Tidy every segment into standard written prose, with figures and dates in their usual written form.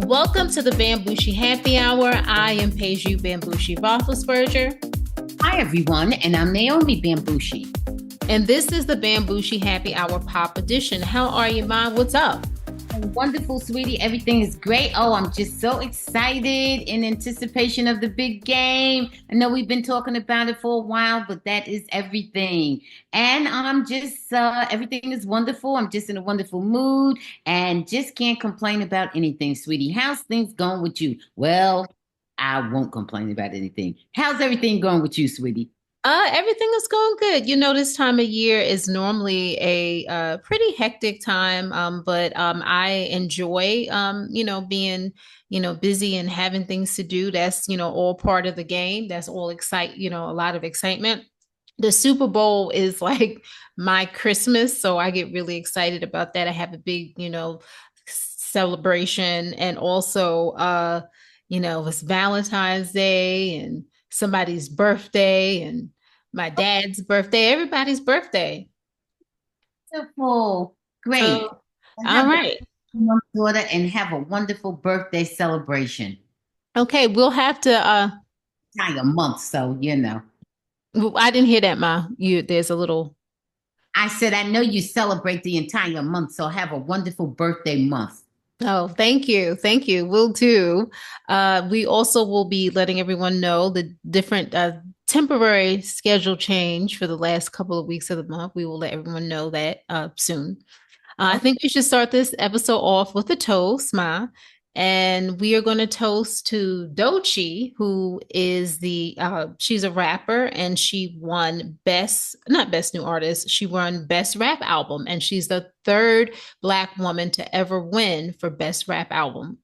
Welcome to the Bamgboshe Happy Hour. I am Peju Bamgboshe Rothlisberger. Hi, everyone, and I'm Naomi Bamgboshe. And this is the Bamgboshe Happy Hour Pop Edition. How are you, Ma? What's up? Wonderful, sweetie. Everything is great. Oh, I'm just so excited in anticipation of the big game. I know we've been talking about it for a while, but that is everything. And I'm just, everything is wonderful. I'm just in a wonderful mood and just can't complain about anything, sweetie. How's things going with you? Well, I won't complain about anything. How's everything going with you, sweetie? Everything is going good. This time of year is normally a pretty hectic time, but I enjoy, being, busy and having things to do. That's, all part of the game. That's all a lot of excitement. The Super Bowl is like my Christmas, so I get really excited about that. I have a big, celebration, and also, it's Valentine's Day and somebody's birthday and my dad's birthday, everybody's birthday. Wonderful. Great. So, all right. Daughter, and have a wonderful birthday celebration. Okay, we'll have to Entire month, so you know. I didn't hear that, Ma. There's a little. I said I know you celebrate the entire month, so have a wonderful birthday month. Oh, thank you. Thank you. Will do. We also will be letting everyone know the different temporary schedule change for the last couple of weeks of the month. We will let everyone know that soon. I think we should start this episode off with a toast, Ma. And we are going to toast to Doechii, who is she's a rapper, and she won not best new artist, she won best rap album. And she's the third Black woman to ever win for best rap album.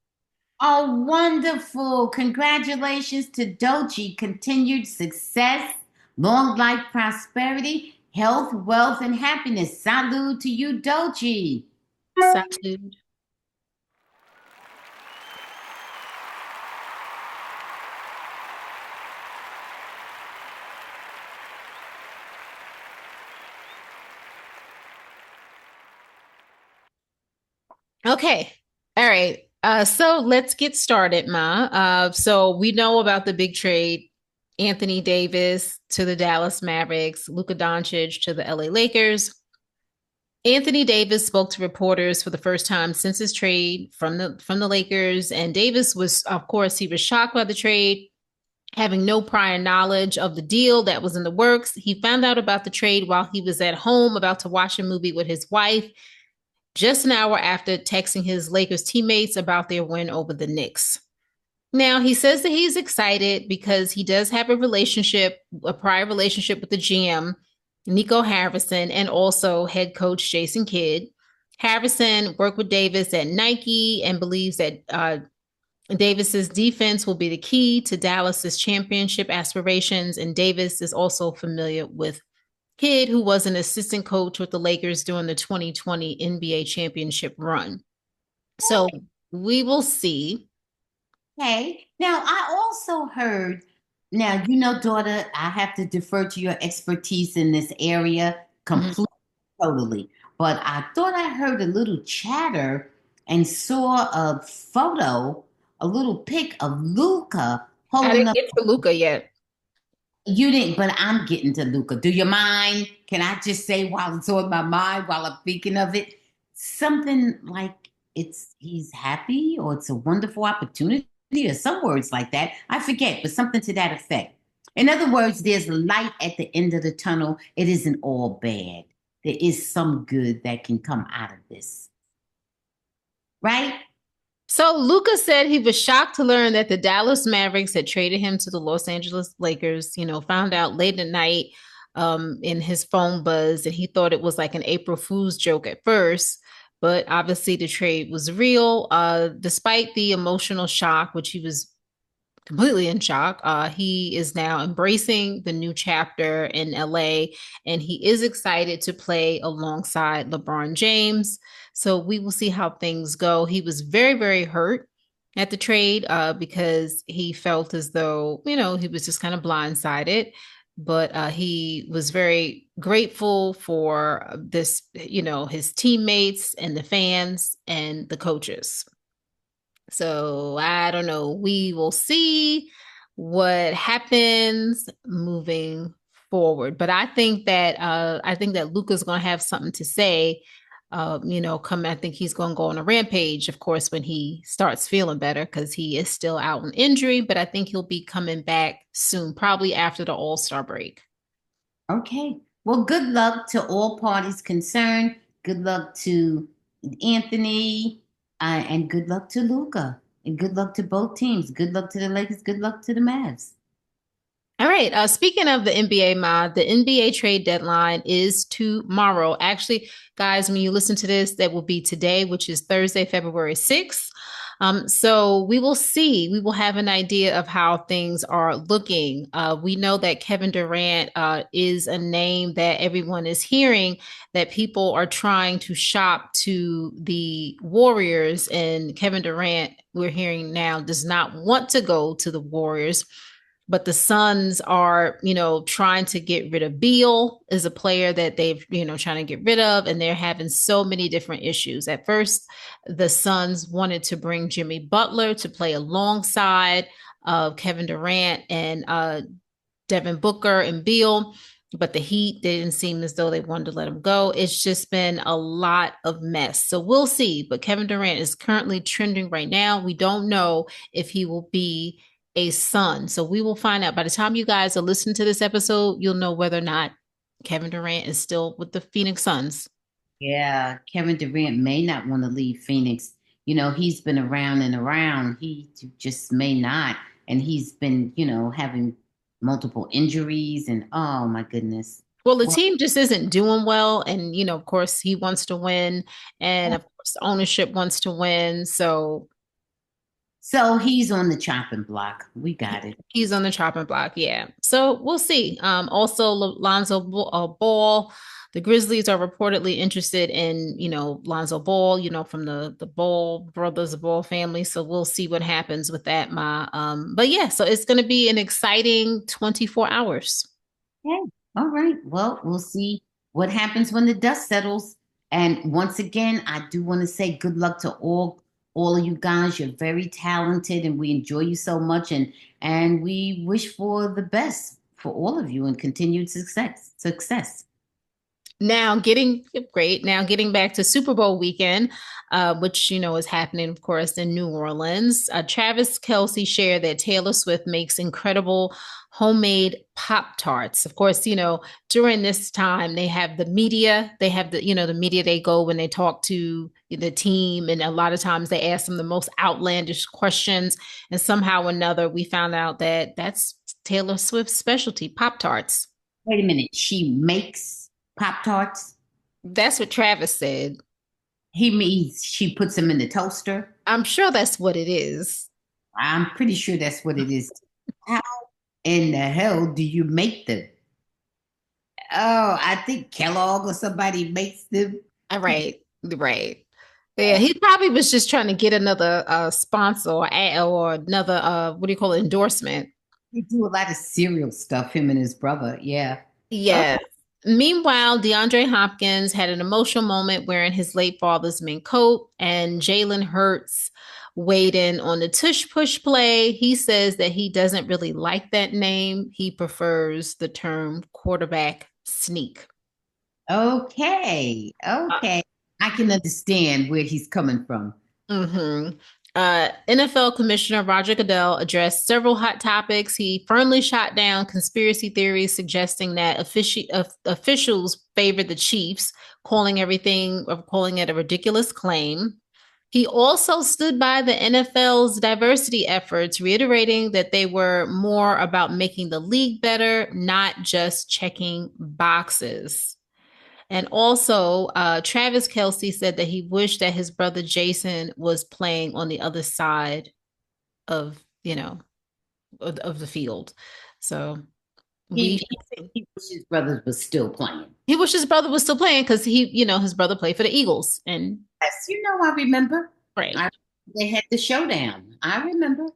Oh, wonderful. Congratulations to Doechii. Continued success, long life, prosperity, health, wealth, and happiness. Salute to you, Doechii. Salute. Okay. All right. So let's get started, Ma. So we know about the big trade. Anthony Davis to the Dallas Mavericks, Luka Dončić to the LA Lakers. Anthony Davis spoke to reporters for the first time since his trade from the Lakers, and Davis was, of course, he was shocked by the trade, having no prior knowledge of the deal that was in the works. He found out about the trade while he was at home about to watch a movie with his wife, just an hour after texting his Lakers teammates about their win over the Knicks. Now, he says that he's excited because he does have a prior relationship with the GM, Nico Harrison, and also head coach Jason Kidd. Harrison worked with Davis at Nike and believes that Davis's defense will be the key to Dallas's championship aspirations. And Davis is also familiar with Kidd, who was an assistant coach with the Lakers during the 2020 NBA championship run. So we will see. Okay. Now, I also heard, now, daughter, I have to defer to your expertise in this area completely, totally. But I thought I heard a little chatter and saw a photo, a little pic of Luka I holding didn't up. get to Luka yet. You didn't, but I'm getting to Luka. Do you mind? Can I just say while it's on my mind, while I'm thinking of it, something like he's happy or it's a wonderful opportunity or some words like that. I forget, but something to that effect. In other words, there's light at the end of the tunnel. It isn't all bad. There is some good that can come out of this. Right? So Luka said he was shocked to learn that the Dallas Mavericks had traded him to the Los Angeles Lakers, found out late at night in his phone buzz, and he thought it was like an April Fool's joke at first. But obviously the trade was real. Despite the emotional shock, which he was completely in shock, he is now embracing the new chapter in LA, and he is excited to play alongside LeBron James. So we will see how things go. He was very, very hurt at the trade because he felt as though, he was just kind of blindsided. But he was very grateful for this, his teammates and the fans and the coaches. So I don't know. We will see what happens moving forward. But I think that Luca's gonna have something to say. Come I think he's gonna go on a rampage, of course, when he starts feeling better because he is still out on injury, but I think he'll be coming back soon, probably after the All-Star break. Okay. Well, good luck to all parties concerned. Good luck to Anthony, and good luck to Luca. And good luck to both teams. Good luck to the Lakers. Good luck to the Mavs. All right. Speaking of the NBA, the NBA trade deadline is tomorrow. Actually, guys, when you listen to this, that will be today, which is Thursday, February 6th. So we will see. We will have an idea of how things are looking. We know that Kevin Durant is a name that everyone is hearing, that people are trying to shop to the Warriors. And Kevin Durant, we're hearing now, does not want to go to the Warriors, but the Suns are, trying to get rid of Beal as a player that they've, trying to get rid of, and they're having so many different issues. At first, the Suns wanted to bring Jimmy Butler to play alongside Kevin Durant and Devin Booker and Beal, but the Heat didn't seem as though they wanted to let him go. It's just been a lot of mess. So we'll see. But Kevin Durant is currently trending right now. We don't know if he will be a Sun. So we will find out. By the time you guys are listening to this episode, you'll know whether or not Kevin Durant is still with the Phoenix Suns. Yeah, Kevin Durant may not want to leave Phoenix. He's been around and around. He just may not. And he's been, having multiple injuries and oh my goodness. Well, the Well, team just isn't doing well. And, of course, he wants to win. And of course, the ownership wants to win. So so he's on the chopping block. We got it. he's on the chopping block. Yeah. So we'll see. Also, Lonzo Ball. The Grizzlies are reportedly interested in, Lonzo Ball, from the Ball brothers, the Ball family. So we'll see what happens with that. But yeah, so it's going to be an exciting 24 hours. Okay. All right. Well, we'll see what happens when the dust settles. And once again, I do want to say good luck to all of you guys. You're very talented and we enjoy you so much and we wish for the best for all of you and continued success. Now getting great. Now getting back to Super Bowl weekend, which is happening, of course, in New Orleans. Travis Kelce shared that Taylor Swift makes incredible homemade Pop Tarts. Of course, during this time they have the media. They have the media. They go when they talk to the team, and a lot of times they ask them the most outlandish questions. And somehow or another, we found out that that's Taylor Swift's specialty, Pop Tarts. Wait a minute. She makes Pop Tarts. That's what Travis said. He means she puts them in the toaster. I'm sure that's what it is. I'm pretty sure that's what it is. How in the hell do you make them? Oh, I think Kellogg or somebody makes them. All right, right. Yeah, he probably was just trying to get another sponsor or another what do you call it, endorsement. They do a lot of cereal stuff, him and his brother. Yeah. Oh, Yes. Meanwhile, DeAndre Hopkins had an emotional moment wearing his late father's mink coat, and Jalen Hurts weighed in on the tush push play. He says that he doesn't really like that name. He prefers the term quarterback sneak. okay. Okay. I can understand where he's coming from. Mhm. NFL Commissioner Roger Goodell addressed several hot topics. He firmly shot down conspiracy theories suggesting that officials favored the Chiefs, calling it a ridiculous claim. He also stood by the NFL's diversity efforts, reiterating that they were more about making the league better, not just checking boxes. And also, Travis Kelce said that he wished that his brother Jason was playing on the other side of, of the field. So we He wish his brothers was still playing. he wished his brother was still playing because his brother played for the Eagles. And Yes, I remember. right. I, they had the showdown. I remember.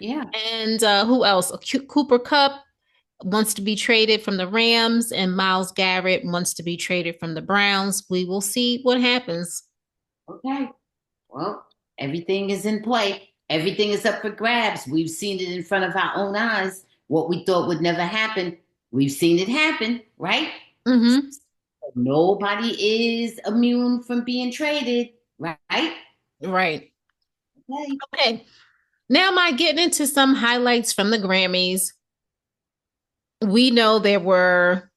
Yeah. And who else? Cooper Cup wants to be traded from the Rams, and Miles Garrett wants to be traded from the Browns. We will see what happens. Okay. Well, everything is in play. Everything is up for grabs. We've seen it in front of our own eyes. What we thought would never happen, we've seen it happen, right? Mm-hmm. Nobody is immune from being traded, right? Right. Okay. Okay. Now, am I getting into some highlights from the Grammys? We know there were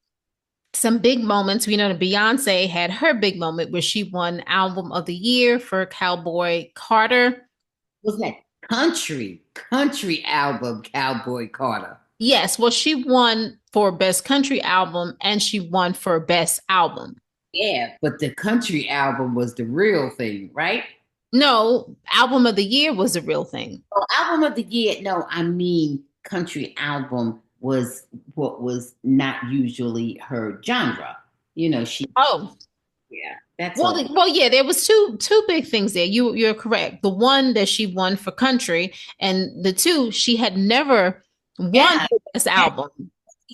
some big moments. We know that Beyonce had her big moment where she won Album of the Year for Cowboy Carter. Wasn't that country album, Cowboy Carter? Yes, well, she won for Best Country Album and she won for Best Album. Yeah, but the country album was the real thing, right? No, Album of the Year was a real thing. Oh, album of the year. No, I mean country album was what was not usually her genre. She Oh, yeah, that's well, all. yeah, there was two big things there. You're correct. The one that she won for country, and the two she had never won Yeah, for Best Album.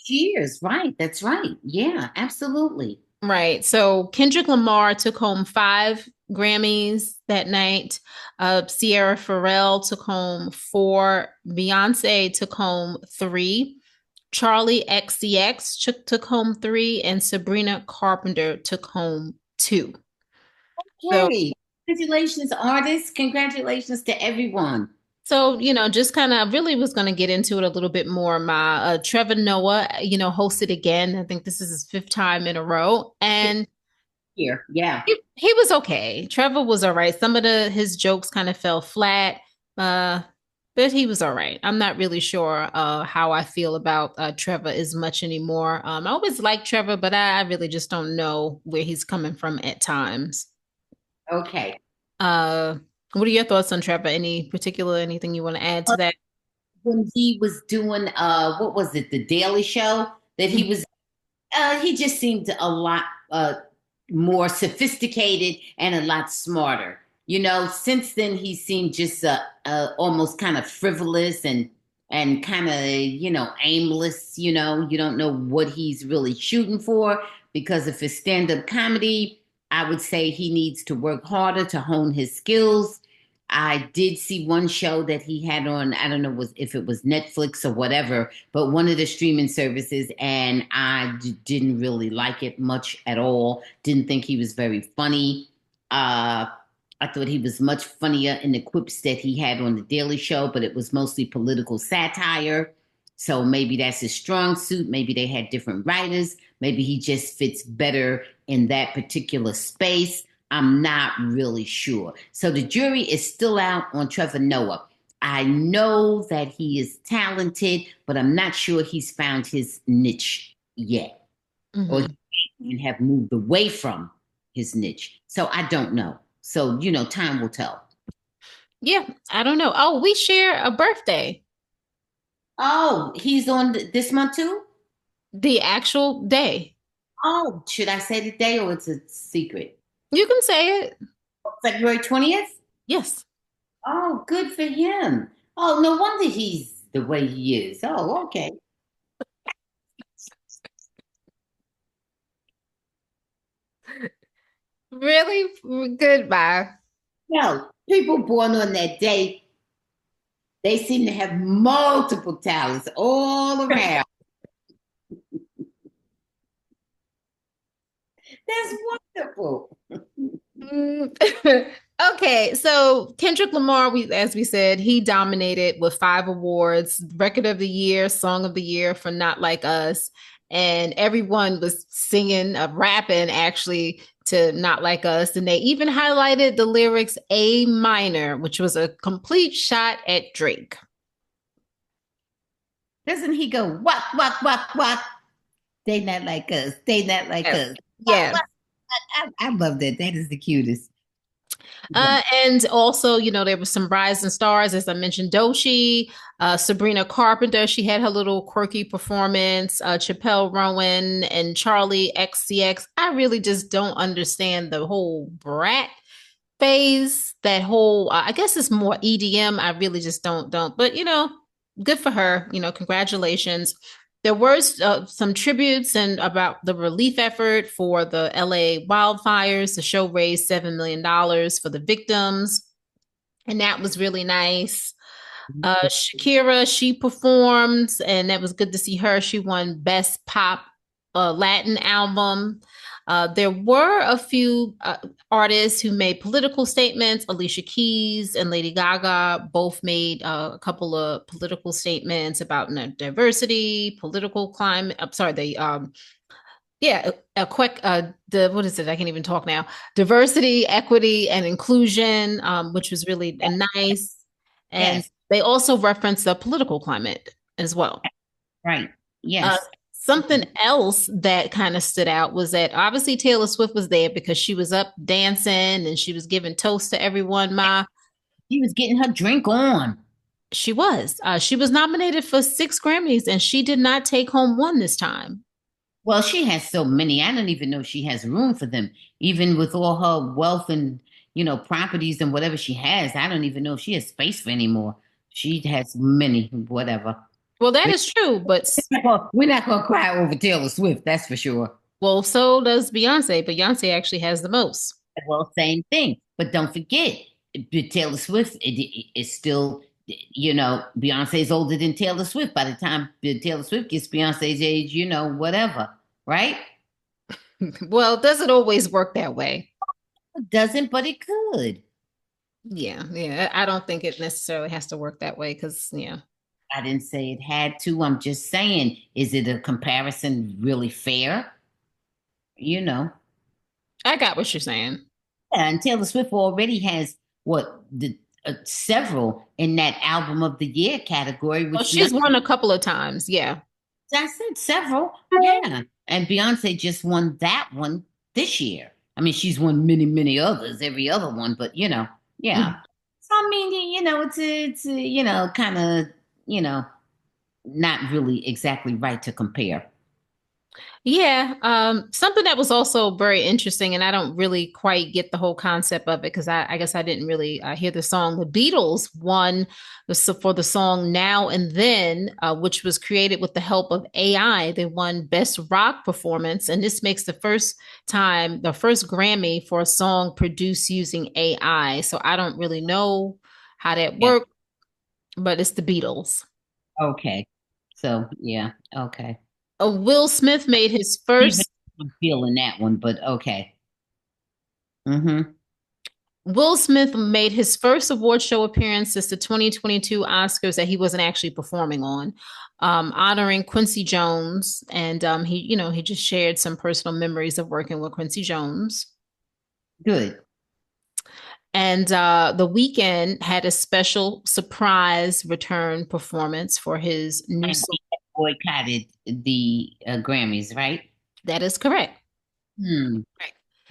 years, right? That's right. Yeah, absolutely. Right. So Kendrick Lamar took home 5 Grammys that night. Sierra Farrell took home 4. Beyonce took home 3. Charlie XCX took home 3, and Sabrina Carpenter took home 2. So, Okay. Congratulations, artists. Congratulations to everyone. just kind of really was going to get into it a little bit more. My Trevor Noah, hosted again. I think this is his 5th time in a row, and Here. Yeah. he was okay. Trevor was all right. Some of his jokes kind of fell flat, uh, but he was all right. I'm not really sure how I feel about Trevor as much anymore. I always liked Trevor, but I really just don't know where he's coming from at times. Okay. Uh, what are your thoughts on Trevor? Anything you want to add to that? When he was doing what was it, the Daily Show, that he just seemed a lot more sophisticated and a lot smarter. Since then he seemed just almost kind of frivolous and kind of aimless. You don't know what he's really shooting for because of his stand-up comedy. I would say he needs to work harder to hone his skills. I did see one show that he had on, I don't know if it was Netflix or whatever, but one of the streaming services, and I didn't really like it much at all. Didn't think he was very funny. I thought he was much funnier in the quips that he had on the Daily Show, but it was mostly political satire. So maybe that's his strong suit. Maybe they had different writers. Maybe he just fits better in that particular space. I'm not really sure. So the jury is still out on Trevor Noah. I know that he is talented, but I'm not sure he's found his niche yet, or Mhm. he have moved away from his niche. So I don't know. So, time will tell. Yeah, I don't know. Oh, we share a birthday, Oh, he's on this month too? the actual day. Oh, should I say the day or it's a secret? You can say it. February 20th? Yes. Oh, good for him. Oh, no wonder he's the way he is. Oh, okay. Really? Goodbye. No, people born on that day, they seem to have multiple talents all around. That's wonderful. Mm. Okay, so Kendrick Lamar, as we said, he dominated with 5 awards: Record of the Year, Song of the Year for Not Like Us, and everyone was singing, rapping actually to Not Like Us, and they even highlighted the lyrics "A minor," which was a complete shot at Drake. Doesn't he go, what? They not like us. They not like Yes. us. Yes. I love that. That is the cutest. Yeah. And also, there were some rising stars, as I mentioned, Doshi, Sabrina Carpenter. She had her little quirky performance. Chappelle Rowan and Charlie XCX. I really just don't understand the whole brat phase. That whole, I guess it's more EDM. I really just don't. But good for her. Congratulations. There were some tributes and about the relief effort for the LA wildfires. The show raised $7 million for the victims. and that was really nice. Shakira, she performed, and that was good to see her. She won Best Pop Latin Album. There were a few artists who made political statements. Alicia Keys and Lady Gaga both made a couple of political statements about diversity, political climate. I'm sorry, yeah, a quick the what is it? I can't even talk now. Diversity, equity, and inclusion, which was really nice. And Yes. they also referenced the political climate as well. Right. Uh, Yes. Something else that kind of stood out was that obviously Taylor Swift was there because she was up dancing and she was giving toast to everyone. She was getting her drink on. She was. She was nominated for 6 Grammys and she did not take home one this time. Well, she has so many. I don't even know if she has room for them. Even with all her wealth and, properties and whatever she has, I don't even know if she has space for anymore. She has many, whatever. Well, that is true, but We're not gonna cry over Taylor Swift, that's for sure. well, so does Beyonce. Beyonce actually has the most. Well, same thing. But don't forget, Taylor Swift is still, Beyonce's older than Taylor Swift. By the time Taylor Swift gets Beyonce's age, whatever, right? Well, it doesn't always work that way. It doesn't, but it could. Yeah, yeah. I don't think it necessarily has to work that way because, yeah. I didn't say it had to. I'm just saying, is it a comparison really fair? You know. I got what you're saying. Yeah, and Taylor Swift already has what the several in that album of the year category, Well, which she's won a couple of times. Yeah. I said several. Yeah. And Beyonce just won that one this year. I mean, she's won many, many others, every other one, but yeah. So I mean, it's kind of, you know, not really exactly right to compare. Yeah, something that was also very interesting, and I don't really quite get the whole concept of it because I guess I didn't really hear the song. The Beatles won for the song Now and Then, which was created with the help of AI. They won Best Rock Performance, and this makes the first time, the first Grammy for a song produced using AI. So I don't really know how that Yeah. worked, but it's the Beatles. Okay. So yeah, okay. Will Smith made his Even first I'm feeling that one, but okay. Mm-hmm. Will Smith made his first award show appearance since the 2022 Oscars that he wasn't actually performing on, honoring Quincy Jones. And he just shared some personal memories of working with Quincy Jones. Good. And The Weeknd had a special surprise return performance for his new And song. he boycotted the Grammys, right? That is correct. Hmm.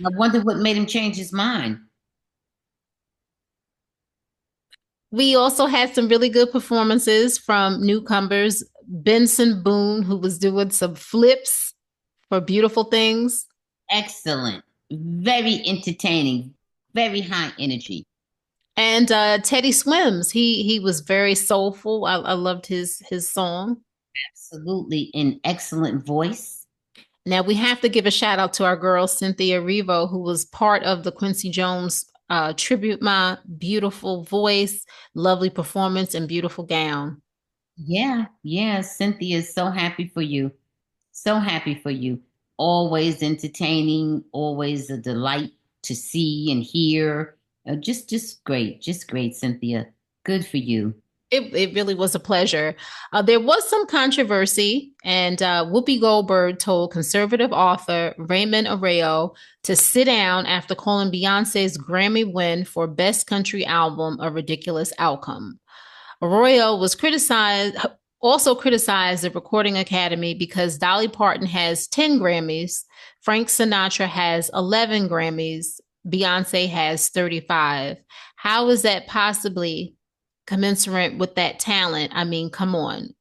I wonder what made him change his mind. We also had some really good performances from newcomers. Benson Boone, who was doing some flips for beautiful things. Excellent. Very entertaining. Very high energy. And Teddy Swims, he was very soulful. I loved his song. Absolutely an excellent voice. Now we have to give a shout out to our girl Cynthia Erivo, who was part of the Quincy Jones tribute. My beautiful voice, lovely performance, and beautiful gown. Yeah, yeah. Cynthia is so happy for you. So happy for you. Always entertaining, always a delight to see and hear. Just great. Just great, Cynthia. Good for you. It really was a pleasure. There was some controversy, and Whoopi Goldberg told conservative author Raymond Arroyo to sit down after calling Beyonce's Grammy win for Best Country Album a ridiculous outcome. Arroyo also criticized the Recording Academy because Dolly Parton has 10 Grammys, Frank Sinatra has 11 Grammys, Beyonce has 35. How is that possibly commensurate with that talent? I mean, come on,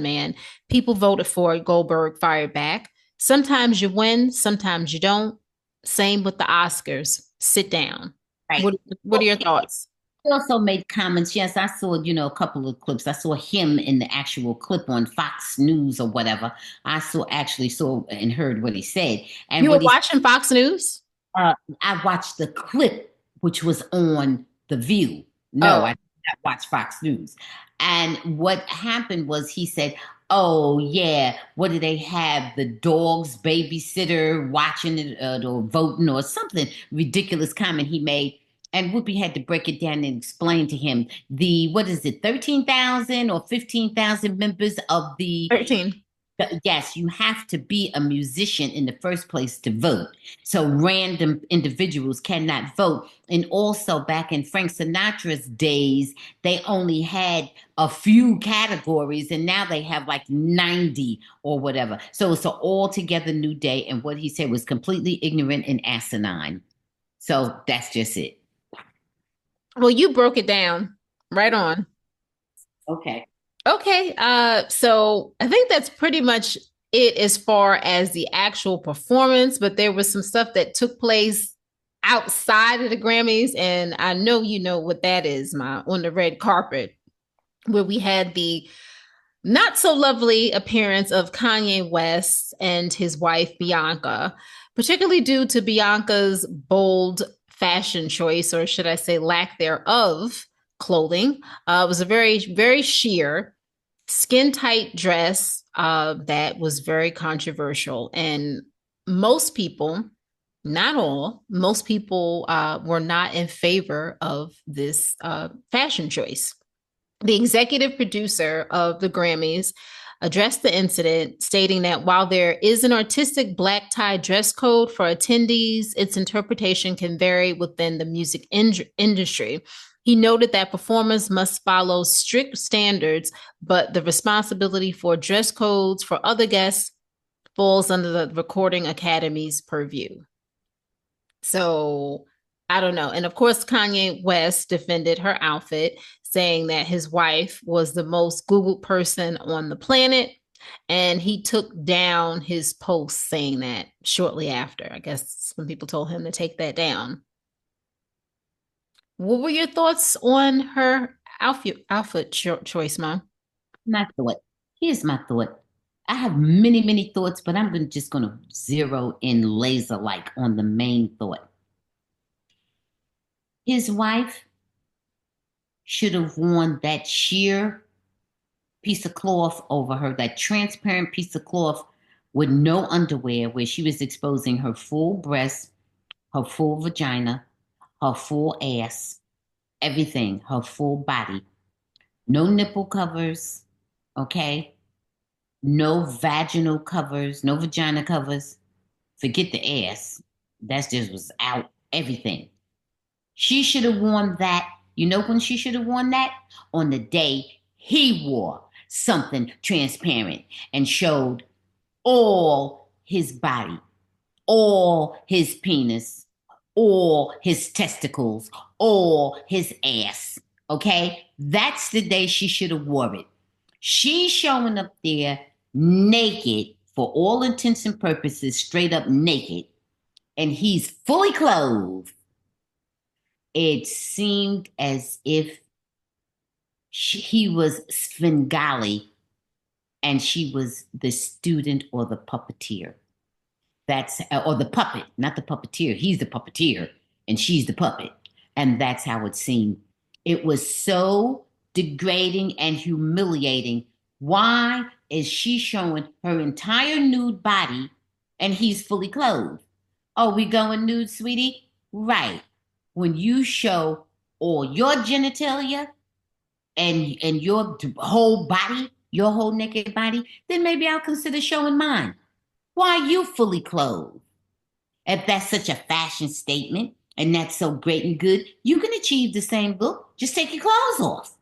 man. People voted for it. Goldberg fired back. Sometimes you win, sometimes you don't. Same with the Oscars. Sit down. Right. What are your thoughts? He also made comments. Yes, I saw, a couple of clips. I saw him in the actual clip on Fox News or whatever. Actually saw and heard what he said. And You were what he watching Fox News? I watched the clip, which was on The View. No, I Oh, did not watch Fox News. And what happened was he said, "Oh yeah, what do they have? The dog's babysitter watching it or voting or something ridiculous comment he made." And Whoopi had to break it down and explain to him the what is it, 13,000 or 15,000 members of the 13. yes, you have to be a musician in the first place to vote. So random individuals cannot vote. And also back in Frank Sinatra's days, they only had a few categories and now they have like 90 or whatever. So it's an altogether new day. And what he said was completely ignorant and asinine. So that's just it. Well, you broke it down right on. Okay. Okay, so I think that's pretty much it as far as the actual performance, but there was some stuff that took place outside of the Grammys, and I know you know what that is, my on the red carpet, where we had the not so lovely appearance of Kanye West and his wife Bianca, particularly due to Bianca's bold fashion choice, or should I say lack thereof, clothing. It was a very sheer, skin tight dress that was very controversial. And most people, not all, most people were not in favor of this fashion choice. The executive producer of the Grammys addressed the incident, stating that while there is an artistic black tie dress code for attendees, its interpretation can vary within the music industry. He noted that performers must follow strict standards, but the responsibility for dress codes for other guests falls under the Recording Academy's purview. So I don't know. And of course, Kanye West defended her outfit, saying that his wife was the most Googled person on the planet. And he took down his post saying that shortly after. I guess some people told him to take that down. What were your thoughts on her outfit choice, Mom? My thought. Here's my thought. I have many, many thoughts, but just going to zero in laser like on the main thought. His wife should have worn that sheer piece of cloth over her, that transparent piece of cloth with no underwear, where she was exposing her full breast, her full vagina, her full ass, everything, her full body. No nipple covers, okay? No vaginal covers, no vagina covers. Forget the ass. That just was out, everything. She should have worn that. You know when she should have worn that? On the day he wore something transparent and showed all his body, all his penis, all his testicles, all his ass. Okay? That's the day she should have wore it. She's showing up there naked for all intents and purposes, straight up naked, and he's fully clothed. It seemed as if he was Svengali and she was the student or the puppeteer. That's or the puppet, not the puppeteer. He's the puppeteer and she's the puppet. And that's how it seemed. It was so degrading and humiliating. Why is she showing her entire nude body and he's fully clothed? Oh, we going nude, sweetie? Right. When you show all your genitalia and your whole body, your whole naked body, then maybe I'll consider showing mine. Why are you fully clothed? If that's such a fashion statement and that's so great and good, you can achieve the same look. Just take your clothes off.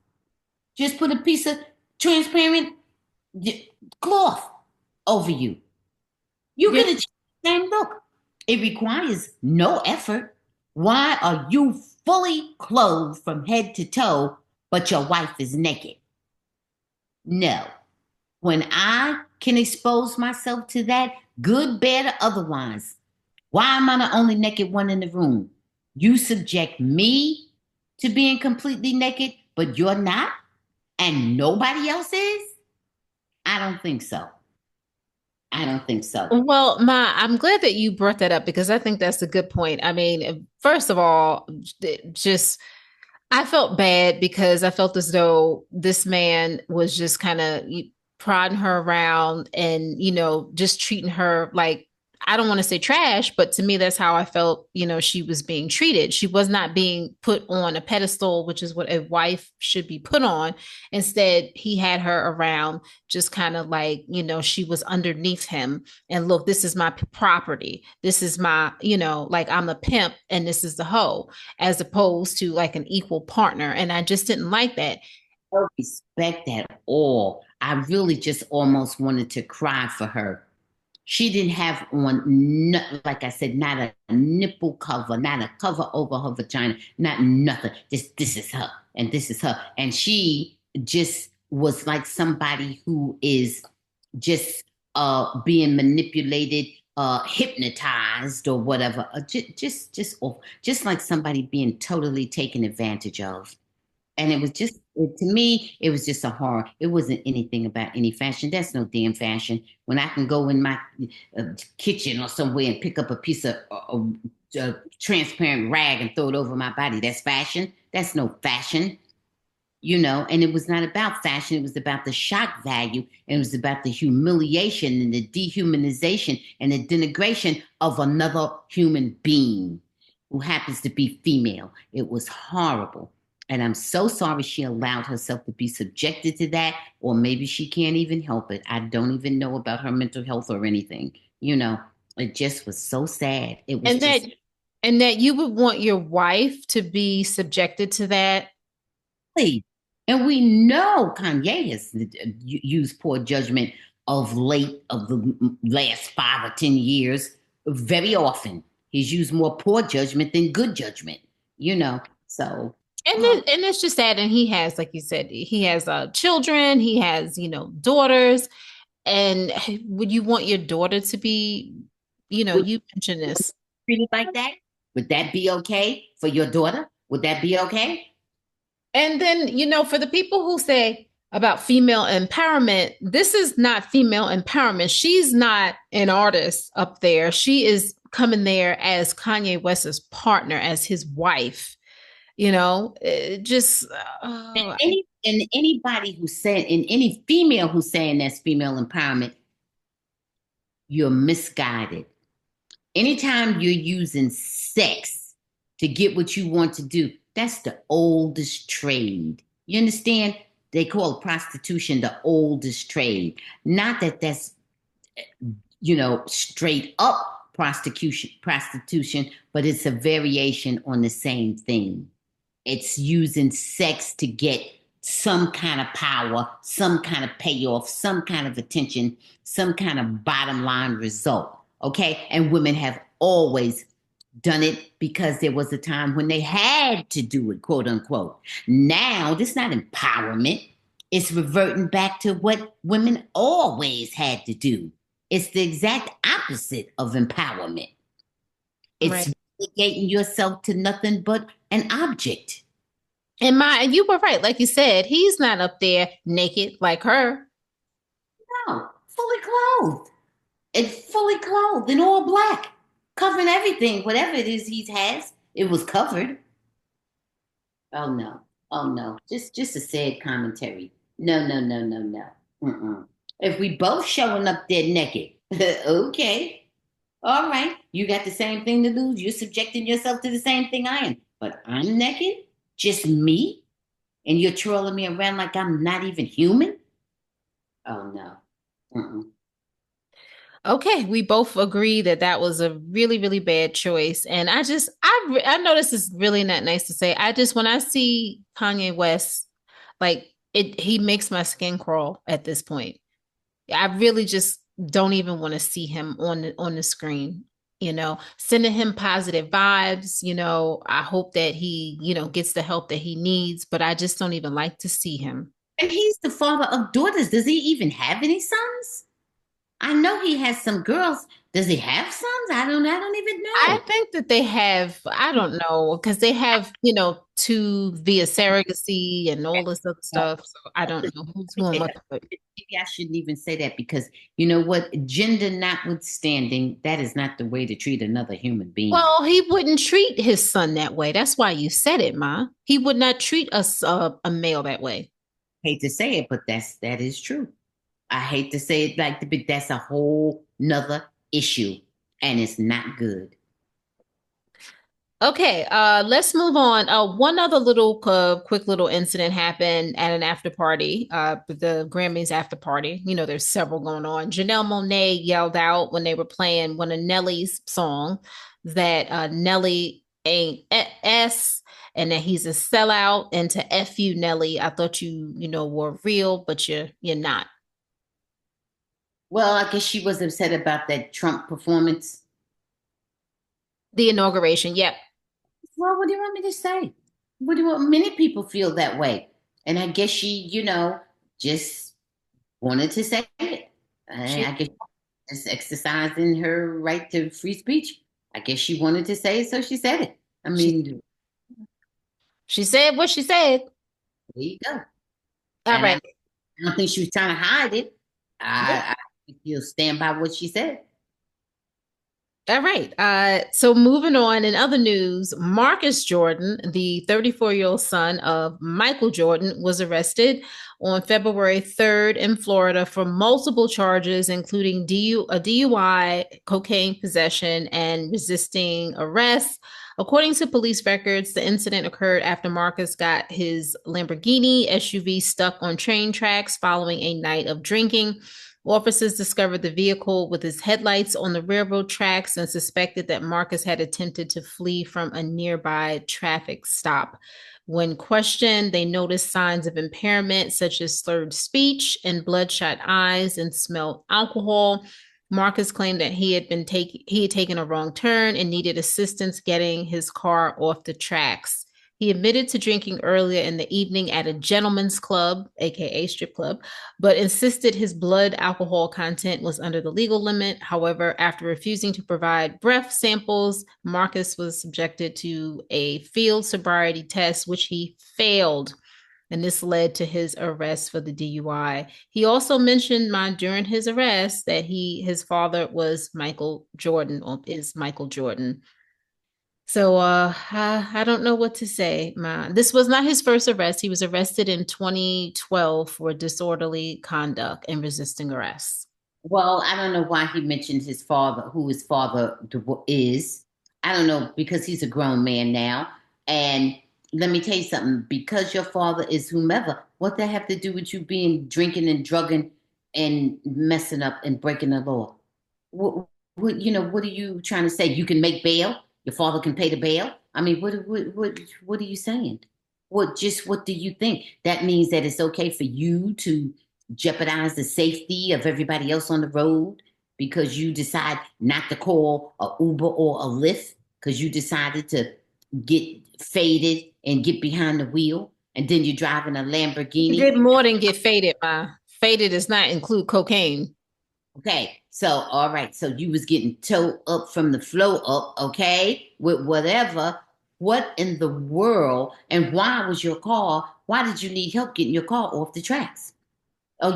Just put a piece of transparent cloth over you. You Yeah. can achieve the same look. It requires no effort. Why are you fully clothed from head to toe, but your wife is naked? No. When I can expose myself to that, good, bad, or otherwise, why am I the only naked one in the room? You subject me to being completely naked, but you're not, and nobody else is? I don't think so. I don't think so. Well, I'm glad that you brought that up because I think that's a good point. I mean, first of all, just I felt bad because I felt as though this man was just kind of prodding her around and, just treating her like, I don't want to say trash, but to me, that's how I felt, she was being treated. She was not being put on a pedestal, which is what a wife should be put on. Instead, he had her around just kind of like, she was underneath him. And look, this is my property. This is my, like I'm a pimp and this is the hoe, as opposed to like an equal partner. And I just didn't like that. No respect at all. I really just almost wanted to cry for her. She didn't have on, no, like I said, not a nipple cover, not a cover over her vagina, not nothing. This is her, and this is her, and she just was like somebody who is just being manipulated, hypnotized, or whatever. Just like somebody being totally taken advantage of. And it was just, to me, it was just a horror. It wasn't anything about any fashion. That's no damn fashion. When I can go in my kitchen or somewhere and pick up a piece of transparent rag and throw it over my body, that's fashion. That's no fashion, And it was not about fashion. It was about the shock value. And it was about the humiliation and the dehumanization and the denigration of another human being who happens to be female. It was horrible. And I'm so sorry she allowed herself to be subjected to that, or maybe she can't even help it. I don't even know about her mental health or anything. It just was so sad. It was And that just, and that you would want your wife to be subjected to that. please. And we know Kanye has used poor judgment of the last 5 or 10 years very often. He's used more poor judgment than good judgment, So, And oh, it's just sad. And he has, like you said, he has children, he has, daughters. And would you want your daughter to be, would you mentioned you this. treat it like that? Would that be okay for your daughter? Would that be okay? And then, for the people who say about female empowerment, this is not female empowerment. She's not an artist up there. She is coming there as Kanye West's partner, as his wife. Just And anybody who's saying, and any female who's saying that's female empowerment, you're misguided. Anytime you're using sex to get what you want to do, that's the oldest trade. You understand? They call prostitution the oldest trade. Not that that's, straight up prostitution, but it's a variation on the same thing. It's using sex to get some kind of power, some kind of payoff, some kind of attention, some kind of bottom line result. Okay. And women have always done it because there was a time when they had to do it, quote unquote. Now, this is not empowerment. It's reverting back to what women always had to do. It's the exact opposite of empowerment. right. It's relegating yourself to nothing but an object. And you were right, like you said, he's not up there naked like her. No, fully clothed. It's fully clothed in all black, covering everything. Whatever it is he has, it was covered. Oh no. Oh no. Just a sad commentary. No, no, no, no, no. Mm-mm. If we both showing up there naked, okay. All right. You got the same thing to lose. You're subjecting yourself to the same thing I am. But I'm naked, just me, and you're trolling me around like I'm not even human. Oh no. Mm-mm. Okay, we both agree that that was a really, really bad choice. And I know this is really not nice to say. When I see Kanye West, like he makes my skin crawl at this point. I really just don't even want to see him on the screen. Sending him positive vibes. I hope that he, gets the help that he needs, but I just don't even like to see him. And he's the father of daughters. Does he even have any sons? I know he has some girls. Does he have sons? I don't even I know. think that they have, I don't know, because they have, two via surrogacy and all this other stuff. So I don't know who's who and what. Maybe I shouldn't even say that because you know what? Gender notwithstanding, that is not the way to treat another human being. Well, he wouldn't treat his son that way. That's why you said it, Ma. He would not treat us a male that way. Hate to say it, but that is true. I hate to say it like the big. That's a whole nother issue, and it's not good. Okay, let's move on. One other little quick little incident happened at an after party, the Grammys after party. There's several going on. Janelle Monáe yelled out when they were playing one of Nelly's song that Nelly ain't S and that he's a sellout and to F you, Nelly. I thought were real, but you're not. Well, I guess she was upset about that Trump performance. The inauguration, yep. Well, what do you want me to say? What do you want? Many people feel that way, and I guess she, just wanted to say it. She I guess just exercising her right to free speech. I guess she wanted to say it, so she said it. I she mean, she said what she said. there you go. All And I right. don't think she was trying to hide it. Nope. I think she'll stand by what she said. All right. So moving on in other news, Marcus Jordan, the 34-year-old son of Michael Jordan, was arrested on February 3rd in Florida for multiple charges, including a DUI, cocaine possession, and resisting arrest. According to police records, the incident occurred after Marcus got his Lamborghini SUV stuck on train tracks following a night of drinking. Officers discovered the vehicle with its headlights on the railroad tracks and suspected that Marcus had attempted to flee from a nearby traffic stop. When questioned, they noticed signs of impairment, such as slurred speech and bloodshot eyes, and smelled alcohol. Marcus claimed that he had taken a wrong turn and needed assistance getting his car off the tracks. He admitted to drinking earlier in the evening at a gentleman's club, aka strip club, but insisted his blood alcohol content was under the legal limit. However, after refusing to provide breath samples, Marcus was subjected to a field sobriety test, which he failed. And this led to his arrest for the DUI. He also mentioned during his arrest that his father was Michael Jordan, or is Michael Jordan. So I don't know what to say. This was not his first arrest. He was arrested in 2012 for disorderly conduct and resisting arrest. Well, I don't know why he mentioned his father, who his father is. I don't know because he's a grown man now. And let me tell you something. Because your father is whomever, what that have to do with you being drinking and drugging and messing up and breaking the law? What are you trying to say? You can make bail. Your father can pay the bail. I mean, what are you saying? What do you think? That means that it's okay for you to jeopardize the safety of everybody else on the road because you decide not to call a Uber or a Lyft because you decided to get faded and get behind the wheel, and then you're driving a He Lamborghini. did more than get faded, ma. Faded does not include cocaine. Okay, so all right, so you was getting towed up from the flow up, okay, with whatever. What in the world? And why was your car? Why did you need help getting your car off the tracks? Oh,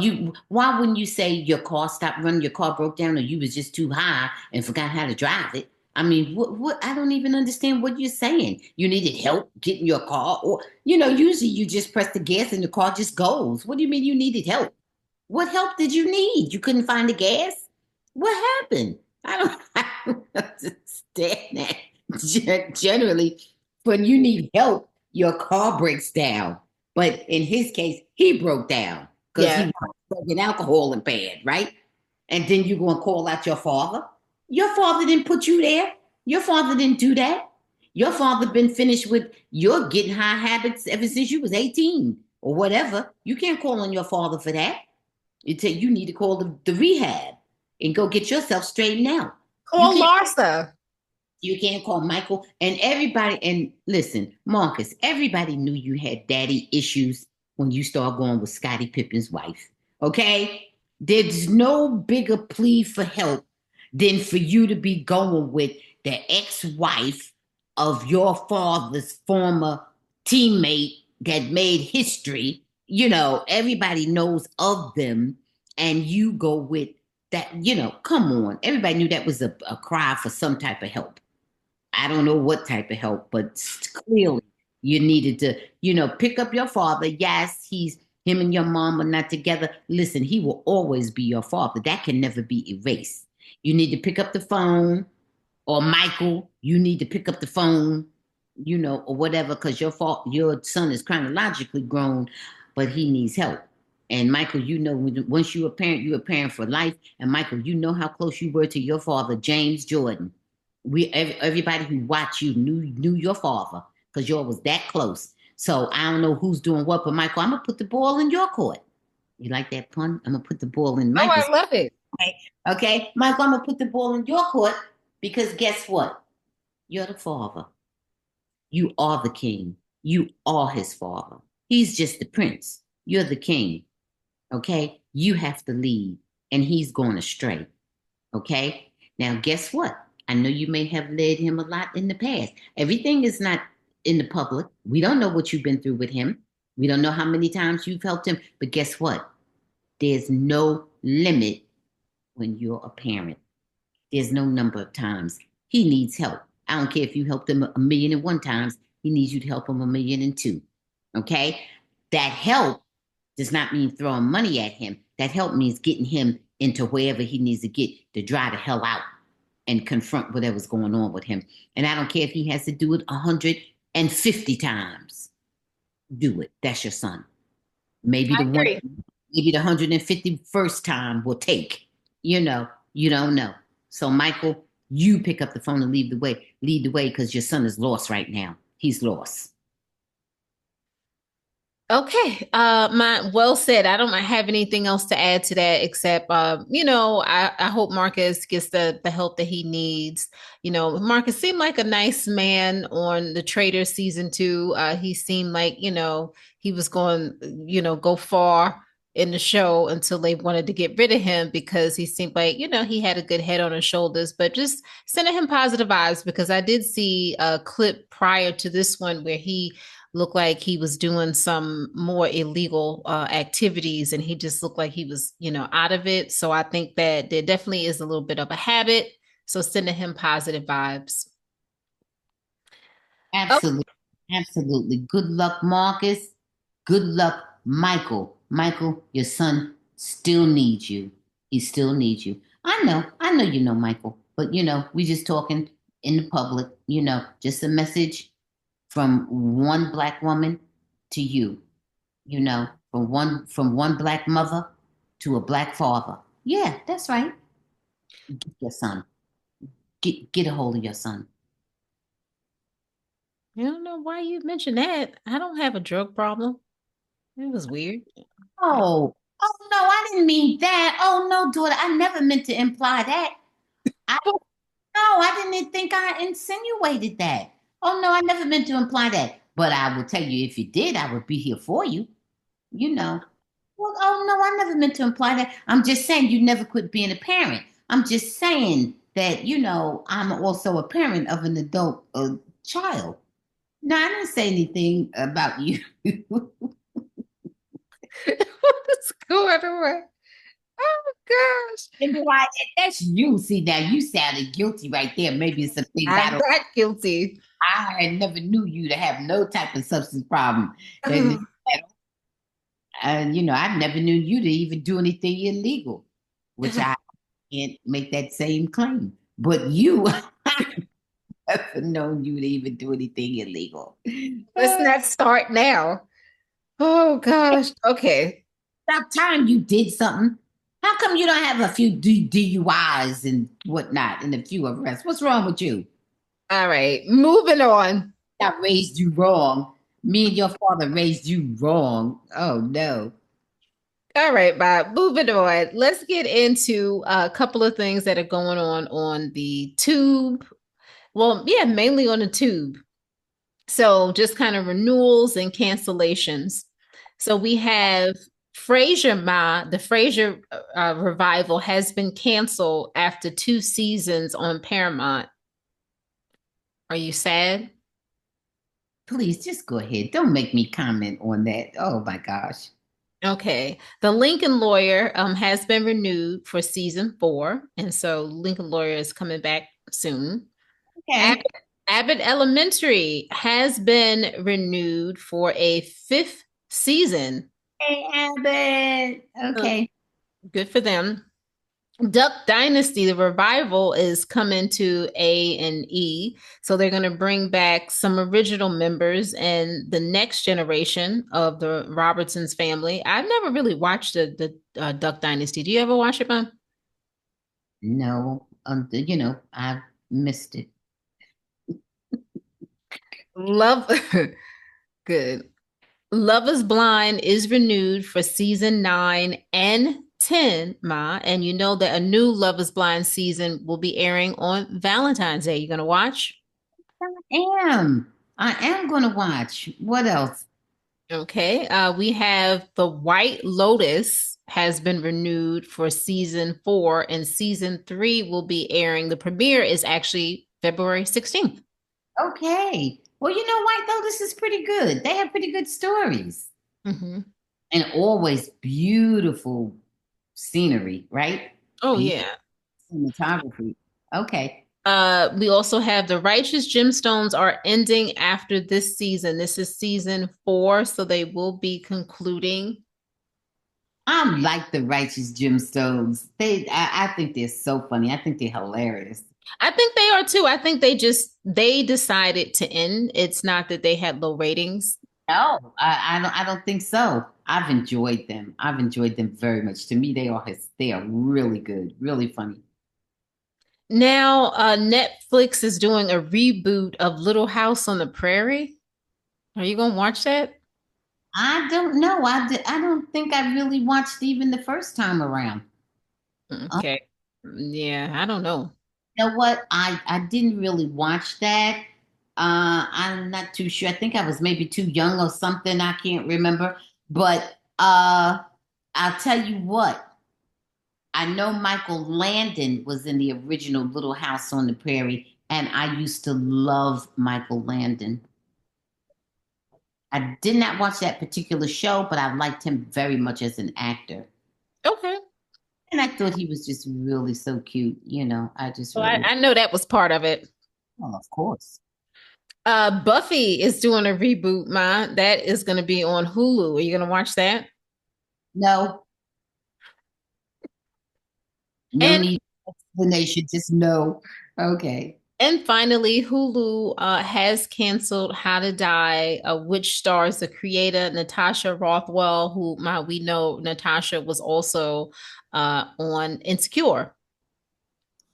why wouldn't you say your car stopped running, your car broke down, or you was just too high and forgot how to drive it? I mean, I don't even understand what you're saying. You needed help getting your car, or usually you just press the gas and the car just goes. What do you mean you needed help? What help did you need? You couldn't find the gas? What happened? I don't understand that. Generally, when you need help, your car breaks down. But in his case, he broke down because he Yeah. was drinking alcohol impaired, right? And then you're going to call out your father. Your father didn't put you there. Your father didn't do that. Your father been finished with your getting high habits ever since you was 18 or whatever. You can't call on your father for that. You need to call the rehab and go get yourself straightened out. You Call can't Larsa. you can't call Michael and everybody. And listen, Marcus, everybody knew you had daddy issues when you started going with Scottie Pippen's wife. Okay? There's no bigger plea for help than for you to be going with the ex-wife of your father's former teammate that made history. Everybody knows of them, and you go with that. Come on. Everybody knew that was a cry for some type of help. I don't know what type of help, but clearly you needed to, pick up your father. Yes, him and your mom are not together. Listen, he will always be your father. That can never be erased. You need to pick up the phone, or Michael, you need to pick up the phone, or whatever, because your son is chronologically grown, but he needs help. And Michael, once you're a parent for life. And Michael, you know how close you were to your father, James Jordan. Everybody who watched you knew your father because yours was that close. So I don't know who's doing what, but Michael, I'm gonna put the ball in your court. You like that pun? I'm gonna put the ball in Oh, Michael's. I love it. Okay, okay, Michael, I'm gonna put the ball in your court because guess what? You're the father. You are the king. You are his father. He's just the prince. You're the king. Okay, you have to lead, and he's going astray. Okay. Now, guess what? I know you may have led him a lot in the past. Everything is not in the public. We don't know what you've been through with him. We don't know how many times you've helped him. But guess what? There's no limit when you're a parent. There's no number of times. He needs help. I don't care if you helped him a million and one times. He needs you to help him a million and two. Okay. That help does not mean throwing money at him. That help means getting him into wherever he needs to get to dry the hell out and confront whatever's going on with him. And I don't care if he has to do it 150 times. Do it. That's your son. Maybe I the one, agree. maybe the 151st time will take. You don't know. So Michael, you pick up the phone and lead the way because your son is lost right now. He's lost. Okay, my well said. I don't have anything else to add to that except, I hope Marcus gets the help that he needs. Marcus seemed like a nice man on the Trader season 2. He seemed like, he was going, go far in the show until they wanted to get rid of him because he seemed like, he had a good head on his shoulders, but just sending him positive vibes because I did see a clip prior to this one where he looked like he was doing some more illegal activities and he just looked like he was, out of it. So I think that there definitely is a little bit of a habit. So sending him positive vibes. Oh, Absolutely. Absolutely. Good luck, Marcus. Good luck, Michael. Michael, your son still needs you. He still needs you. I know you know Michael, but we just talking in the public, just a message from one black woman to you, from one black mother to a black father. Yeah, that's right. Get your son. Get a hold of your son. I don't know why you mentioned that. I don't have a drug problem. It was weird. Oh, oh no, I didn't mean that. Oh no, daughter, I never meant to imply that. I No, I didn't think I insinuated that. Oh no, I never meant to imply that. But I will tell you, if you did, I would be here for you. You know. Well, oh no, I never meant to imply that. I'm just saying you never quit being a parent. I'm just saying that, I'm also a parent of an adult child. No, I didn't say anything about you. What's going on? Oh gosh. And why that's you. See, now you sounded guilty right there. Maybe it's some things I I'm don't. not guilty. I never knew you to have no type of substance problem. And I never knew you to even do anything illegal, which I can't make that same claim. But you, I never known you to even do anything illegal. Let's not start now. Oh gosh. Okay. About time you did something. How come you don't have a few DUIs and whatnot and a few arrests? What's wrong with you? All right. Moving on. I raised you wrong. Me and your father raised you wrong. Oh no. All right, Bob. Moving on. Let's get into a couple of things that are going on the tube. Well, yeah, mainly on the tube. So just kind of renewals and cancellations. So we have The Frasier revival has been canceled after 2 seasons on Paramount. Are you sad? Please just go ahead. Don't make me comment on that. Oh my gosh. Okay. The Lincoln Lawyer has been renewed for season 4. And so Lincoln Lawyer is coming back soon. Abbott, Okay. Abbott Elementary has been renewed for a 5th season. Hey, Abbott. So Okay. good for them. Duck Dynasty, the revival is coming to A&E. So they're going to bring back some original members and the next generation of the Robertsons family. I've never really watched the Duck Dynasty. Do you ever watch it, Mom? No, I missed it. Love, good. Love is Blind is renewed for season 9 and 10, Ma. And you know that a new Love is Blind season will be airing on Valentine's Day. You gonna watch? I am going to watch. What else? Okay. We have The White Lotus has been renewed for season 4, and season 3 will be airing. The premiere is actually February 16th. Okay. Well, White Lotus is pretty good. They have pretty good stories Mm-hmm. and always beautiful scenery, right? Oh, Beautiful yeah. cinematography. Okay. We also have The Righteous Gemstones are ending after this season. This is season 4, so they will be concluding. I like the Righteous Gemstones. I think they're so funny. I think they're hilarious. I think they are too. I think they decided to end. It's not that they had low ratings. No, I don't think so. I've enjoyed them. I've enjoyed them very much. To me, they are really good, really funny. Now, Netflix is doing a reboot of Little House on the Prairie. Are you gonna watch that? I don't know. I don't think I really watched even the first time around. Okay. Yeah, I don't know. You know what? I didn't really watch that. I'm not too sure. I think I was maybe too young or something. I can't remember. But I'll tell you what. I know Michael Landon was in the original Little House on the Prairie, and I used to love Michael Landon. I did not watch that particular show, but I liked him very much as an actor. Okay. And I thought he was just really so cute. I just Well, I, really, I know that was part of it. well, of course. Buffy is doing a reboot, Ma. That is gonna be on Hulu. Are you gonna watch that? No, no And need for explanation, just no. Okay. And finally, Hulu has canceled How to Die, which stars the creator Natasha Rothwell, who we know Natasha was also on Insecure.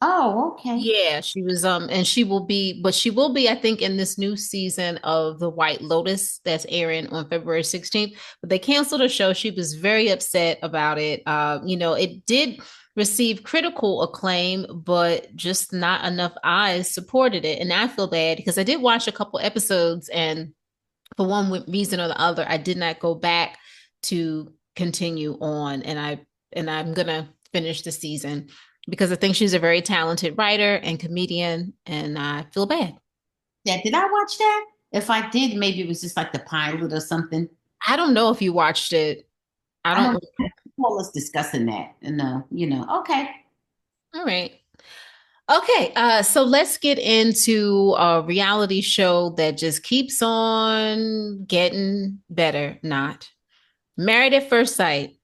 Oh, okay. Yeah, she was and she will be, I think, in this new season of The White Lotus that's airing on February 16th. But they canceled her show. She was very upset about it. It did receive critical acclaim, but just not enough eyes supported it. And I feel bad because I did watch a couple episodes, and for one reason or the other, I did not go back to continue on, and I'm gonna finish the season because I think she's a very talented writer and comedian, and I feel bad. Yeah, did I watch that? If I did, maybe it was just like the pilot or something. I don't know if you watched it. I I don't. don't recall us discussing that. No, okay. All right. Okay, so let's get into a reality show that just keeps on getting better, not Married at First Sight.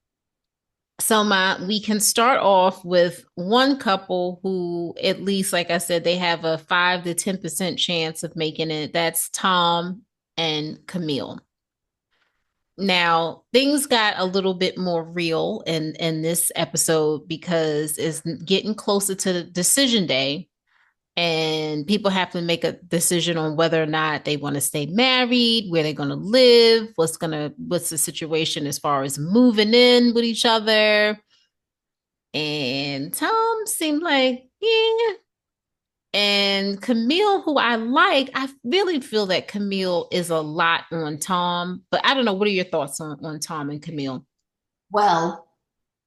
So we can start off with one couple who, at least, like I said, they have a 5 to 10% chance of making it. That's Tom and Camille. Now, things got a little bit more real in this episode because it's getting closer to the decision day, and people have to make a decision on whether or not they want to stay married, where they're going to live, what's the situation as far as moving in with each other. And Tom seemed like, yeah. And Camille, who I really feel that Camille is a lot on Tom, but I don't know. What are your thoughts on Tom and Camille? Well,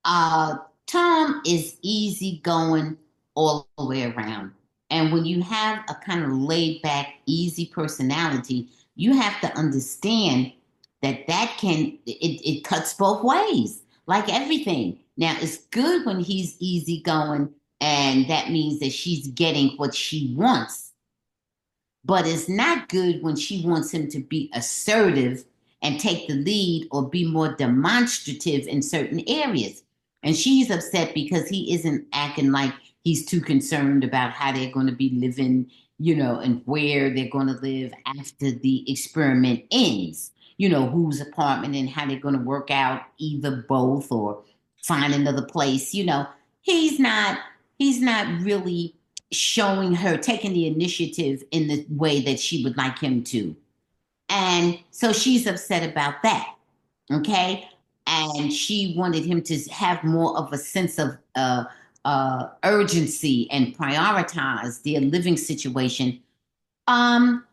uh, Tom is easygoing all the way around. And when you have a kind of laid back, easy personality, you have to understand that it cuts both ways, like everything. Now, it's good when he's easygoing, and that means that she's getting what she wants. But it's not good when she wants him to be assertive and take the lead or be more demonstrative in certain areas. And she's upset because he isn't acting like he's too concerned about how they're going to be living, and where they're going to live after the experiment ends, whose apartment and how they're going to work out either both or find another place. He's not he's not really showing her, taking the initiative in the way that she would like him to. And so she's upset about that. Okay. And she wanted him to have more of a sense of urgency and prioritize their living situation. Um,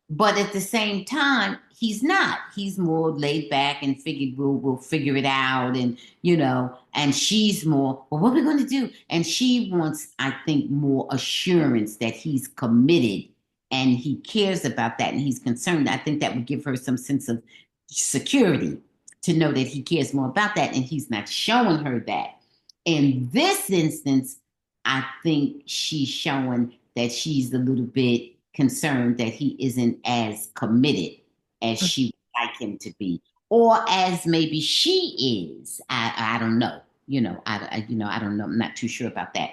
but at the same time, he's not. He's more laid back and figured we'll figure it out, and she's more, well, what are we going to do? And she wants, I think, more assurance that he's committed and he cares about that and he's concerned. I think that would give her some sense of security to know that he cares more about that, and he's not showing her that. In this instance, I think she's showing that she's a little bit concerned that he isn't as committed as she would like him to be, or as maybe she is. I don't know. I don't know. I'm not too sure about that.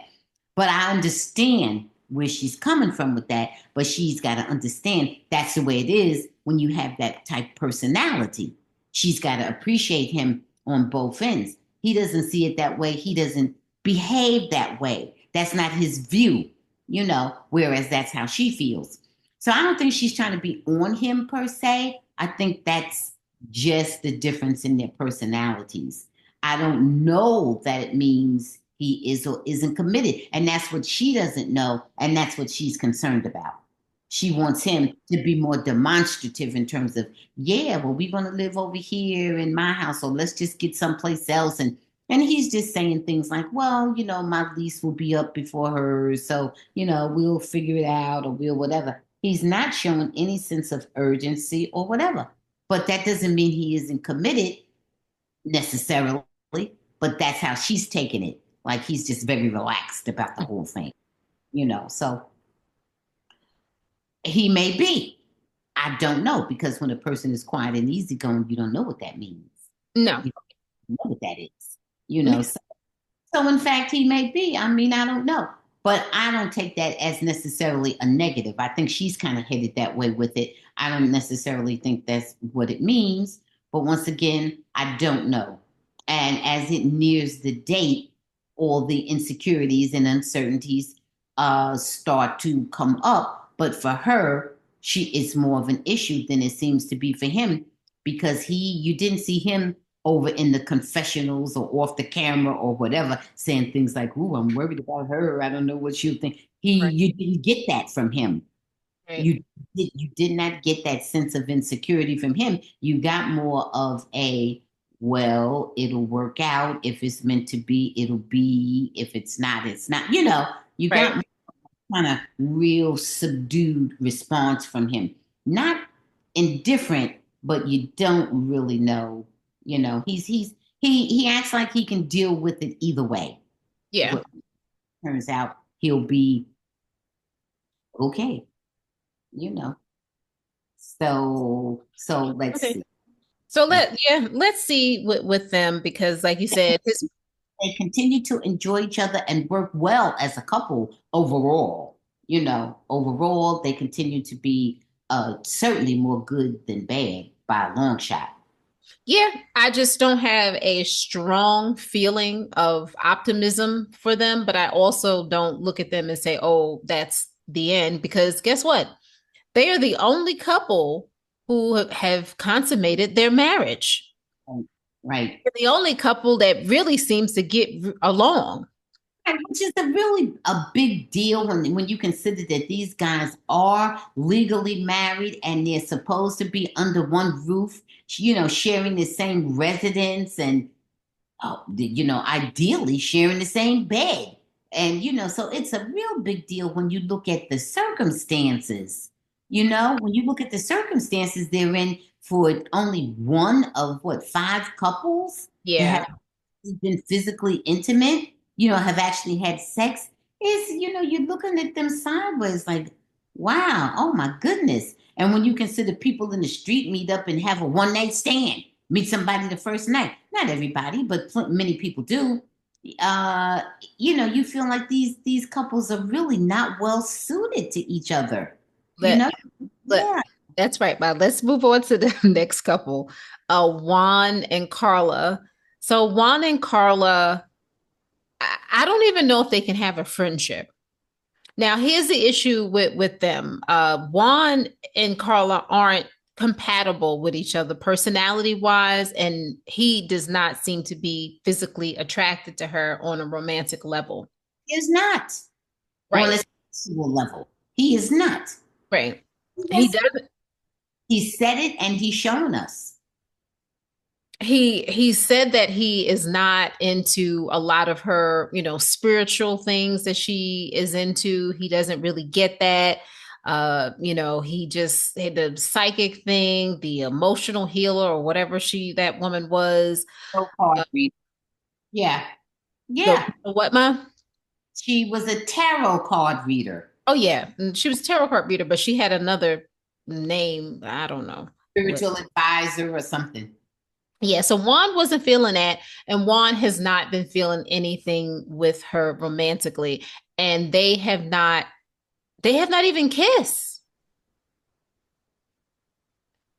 But I understand where she's coming from with that. But she's got to understand that's the way it is when you have that type personality. She's got to appreciate him on both ends. He doesn't see it that way. He doesn't behave that way. That's not his view, whereas that's how she feels. So I don't think she's trying to be on him per se. I think that's just the difference in their personalities. I don't know that it means he is or isn't committed. And that's what she doesn't know. And that's what she's concerned about. She wants him to be more demonstrative in terms of, yeah, well, we're going to live over here in my house, so let's just get someplace else. And he's just saying things like, well, my lease will be up before hers, so, we'll figure it out or we'll whatever. He's not showing any sense of urgency or whatever. But that doesn't mean he isn't committed necessarily, but that's how she's taking it. Like he's just very relaxed about the whole thing, so he may be. I don't know, because when a person is quiet and easygoing, you don't know what that means. No. You don't know what that is, So in fact, he may be. I mean, I don't know. But I don't take that as necessarily a negative. I think she's kind of headed that way with it. I don't necessarily think that's what it means. But once again, I don't know. And as it nears the date, all the insecurities and uncertainties start to come up. But for her, it's more of an issue than it seems to be for him, because you didn't see him over in the confessionals or off the camera or whatever, saying things like, "Ooh, I'm worried about her. I don't know what she'll think." Right. You didn't get that from him. Right. You did not get that sense of insecurity from him. You got more of a, well, it'll work out. If it's meant to be, it'll be. If it's not, it's not. You Right. got kind of real subdued response from him. Not indifferent, but you don't really know. He acts like he can deal with it either way. Yeah. But turns out he'll be okay. You know. So let's Okay. see. So let's see with them, because like you said, his They continue to enjoy each other and work well as a couple overall. Overall, they continue to be certainly more good than bad by a long shot. yeah, I just don't have a strong feeling of optimism for them, but I also don't look at them and say, "Oh, that's the end," because guess what? They are the only couple who have consummated their marriage. Right. They're the only couple that really seems to get along. And which is really a big deal when you consider that these guys are legally married and they're supposed to be under one roof, sharing the same residence. And Oh, ideally sharing the same bed. And, so it's a real big deal when you look at the circumstances. When you look at the circumstances they're in for only one of what, five couples that Yeah. have been physically intimate, have actually had sex, you're looking at them sideways like, wow, oh my goodness. And when you consider people in the street meet up and have a one night stand, meet somebody the first night, not everybody, but many people do. Uh, you feel like these couples are really not well suited to each other. You Let, know? let, Yeah. that's right, Bob. Let's move on to the next couple, Juan and Carla. So Juan and Carla, I don't even know if they can have a friendship. Now, here's the issue with them. Juan and Carla aren't compatible with each other personality wise, and he does not seem to be physically attracted to her on a romantic level. Is not on Right. a sexual level. He is not. Right. He Yes, doesn't. he said it and he's shown us. He said that he is not into a lot of her, spiritual things that she is into. He doesn't really get that. He just the psychic thing, the emotional healer or whatever that woman was. So card Uh, reader. Yeah. the Yeah. what, ma? She was a tarot card reader, Oh yeah, she was a tarot card reader, but she had another name. I don't know what. spiritual advisor or something. Yeah, so Juan wasn't feeling that, and Juan has not been feeling anything with her romantically, and they have not even kissed.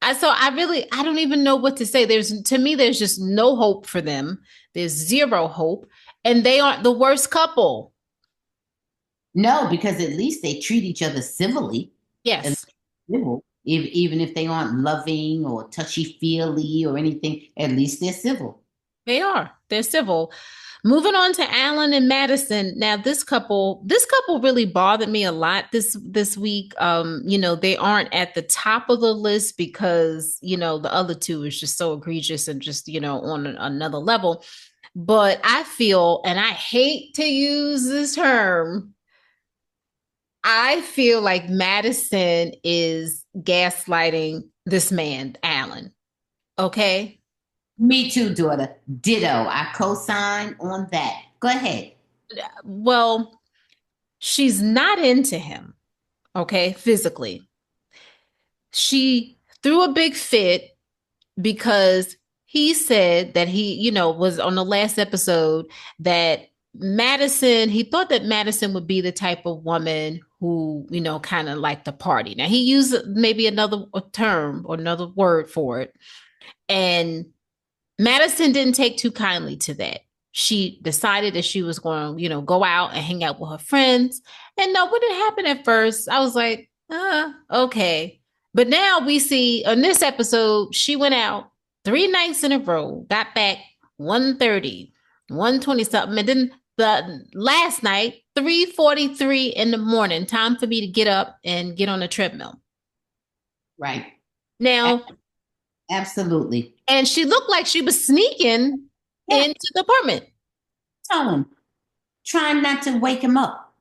I don't even know what to say. There's just no hope for them. There's zero hope, and they aren't the worst couple. No, because at least they treat each other civilly. At least Yes, civil. Even if they aren't loving or touchy-feely or anything, at least they're civil. they are. They're civil. Moving on to Alan and Madison. Now, this couple really bothered me a lot this week. They aren't at the top of the list because the other two is just so egregious and just on another level. But I feel, and I hate to use this term, I feel like Madison is gaslighting this man, Alan. Okay. Me too, daughter. Ditto. I co-sign on that. Go ahead. Well, she's not into him, okay, physically. She threw a big fit because he said that was on the last episode that he thought that Madison would be the type of woman who, kind of like the party. Now, he used maybe another term or another word for it. And Madison didn't take too kindly to that. She decided that she was going to, go out and hang out with her friends. And no, when it happened at first, I was like, okay. But now we see on this episode, she went out 3 nights in a row, got back 1:30, 1:20 something. And then the last night, 3:43 in the morning, time for me to get up and get on the treadmill. Right. Now, Absolutely. and she looked like she was sneaking Yeah. into the apartment. Tell him. Trying not to wake him up.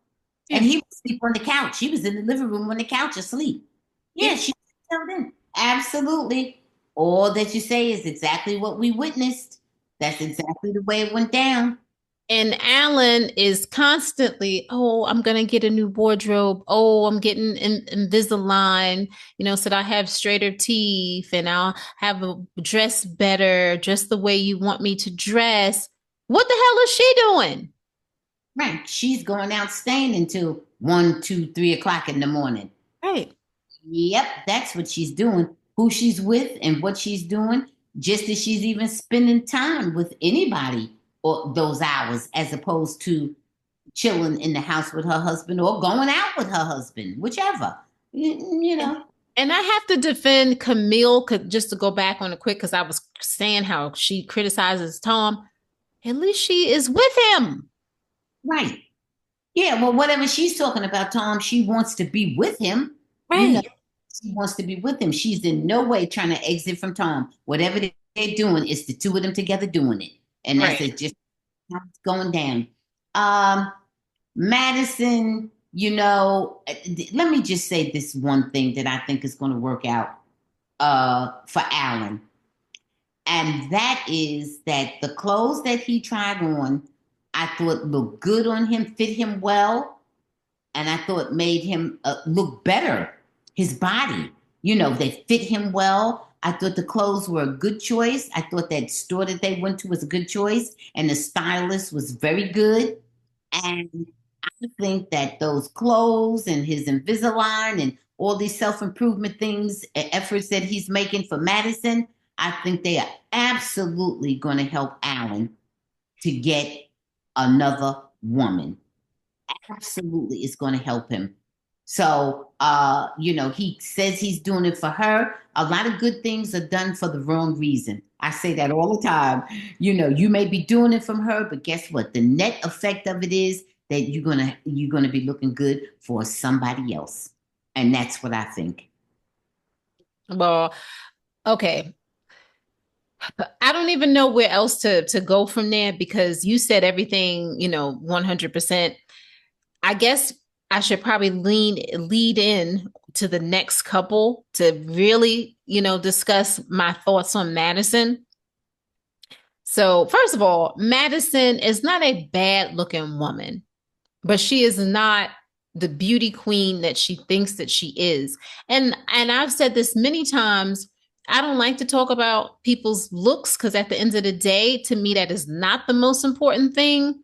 And Yeah. he would sleep on the couch. He was in the living room on the couch asleep. Yeah. Yeah, she told him. Absolutely. All that you say is exactly what we witnessed. That's exactly the way it went down. And Alan is constantly, oh, I'm going to get a new wardrobe. Oh, I'm getting Invisalign, so that I have straighter teeth and I'll have a dress better, dress the way you want me to dress. What the hell is she doing? Right. She's going out staying until 1, 2, 3 o'clock in the morning. Right. Yep, that's what she's doing. Who she's with and what she's doing, just as she's even spending time with anybody or those hours, as opposed to chilling in the house with her husband or going out with her husband, whichever. You And, know. and I have to defend Camille just to go back on it quick because I was saying how she criticizes Tom. At least she is with him. Right. Yeah, well, whatever she's talking about, Tom, she wants to be with him. You know, Right. she wants to be with him. She's in no way trying to exit from Tom. Whatever they're doing is the two of them together doing it. And that's Right. it, just how it's going down. Um, Madison, let me just say this one thing that I think is going to work out for Alan. And that is that the clothes that he tried on, I thought looked good on him, fit him well, and I thought made him look better. His body, they fit him well. I thought the clothes were a good choice. I thought that store that they went to was a good choice, and the stylist was very good. And I think that those clothes and his Invisalign and all these self improvement things, efforts that he's making for Madison, I think they are absolutely going to help Alan to get another woman. Absolutely, it's going to help him. So, he says he's doing it for her. A lot of good things are done for the wrong reason. I say that all the time. You may be doing it from her, but guess what? The net effect of it is that you're gonna be looking good for somebody else, and that's what I think. Well, okay. I don't even know where else to go from there because you said everything, 100%. I guess I should probably lead in to the next couple to really, discuss my thoughts on Madison. So, first of all, Madison is not a bad looking woman, but she is not the beauty queen that she thinks that she is. And I've said this many times. I don't like to talk about people's looks because at the end of the day, to me, that is not the most important thing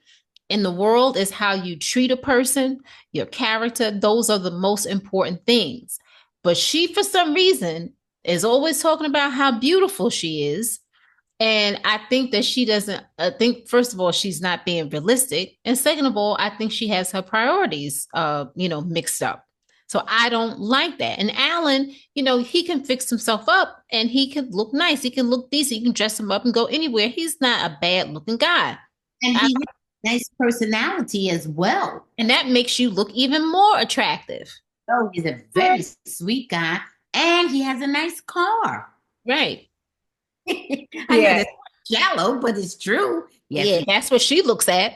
in the world is how you treat a person, your character. Those are the most important things. But she, for some reason, is always talking about how beautiful she is. And I think that she doesn't, I think, first of all, she's not being realistic. And second of all, I think she has her priorities, mixed up. So I don't like that. And Alan, he can fix himself up and he can look nice. He can look decent. You can dress him up and go anywhere. He's not a bad looking guy. And I, he has a nice personality as well. and that makes you look even more attractive. So he's a very sweet guy, and he has a nice car. Right. I know Yeah. that's shallow, but it's true. Yes, Yeah. That's what she looks at.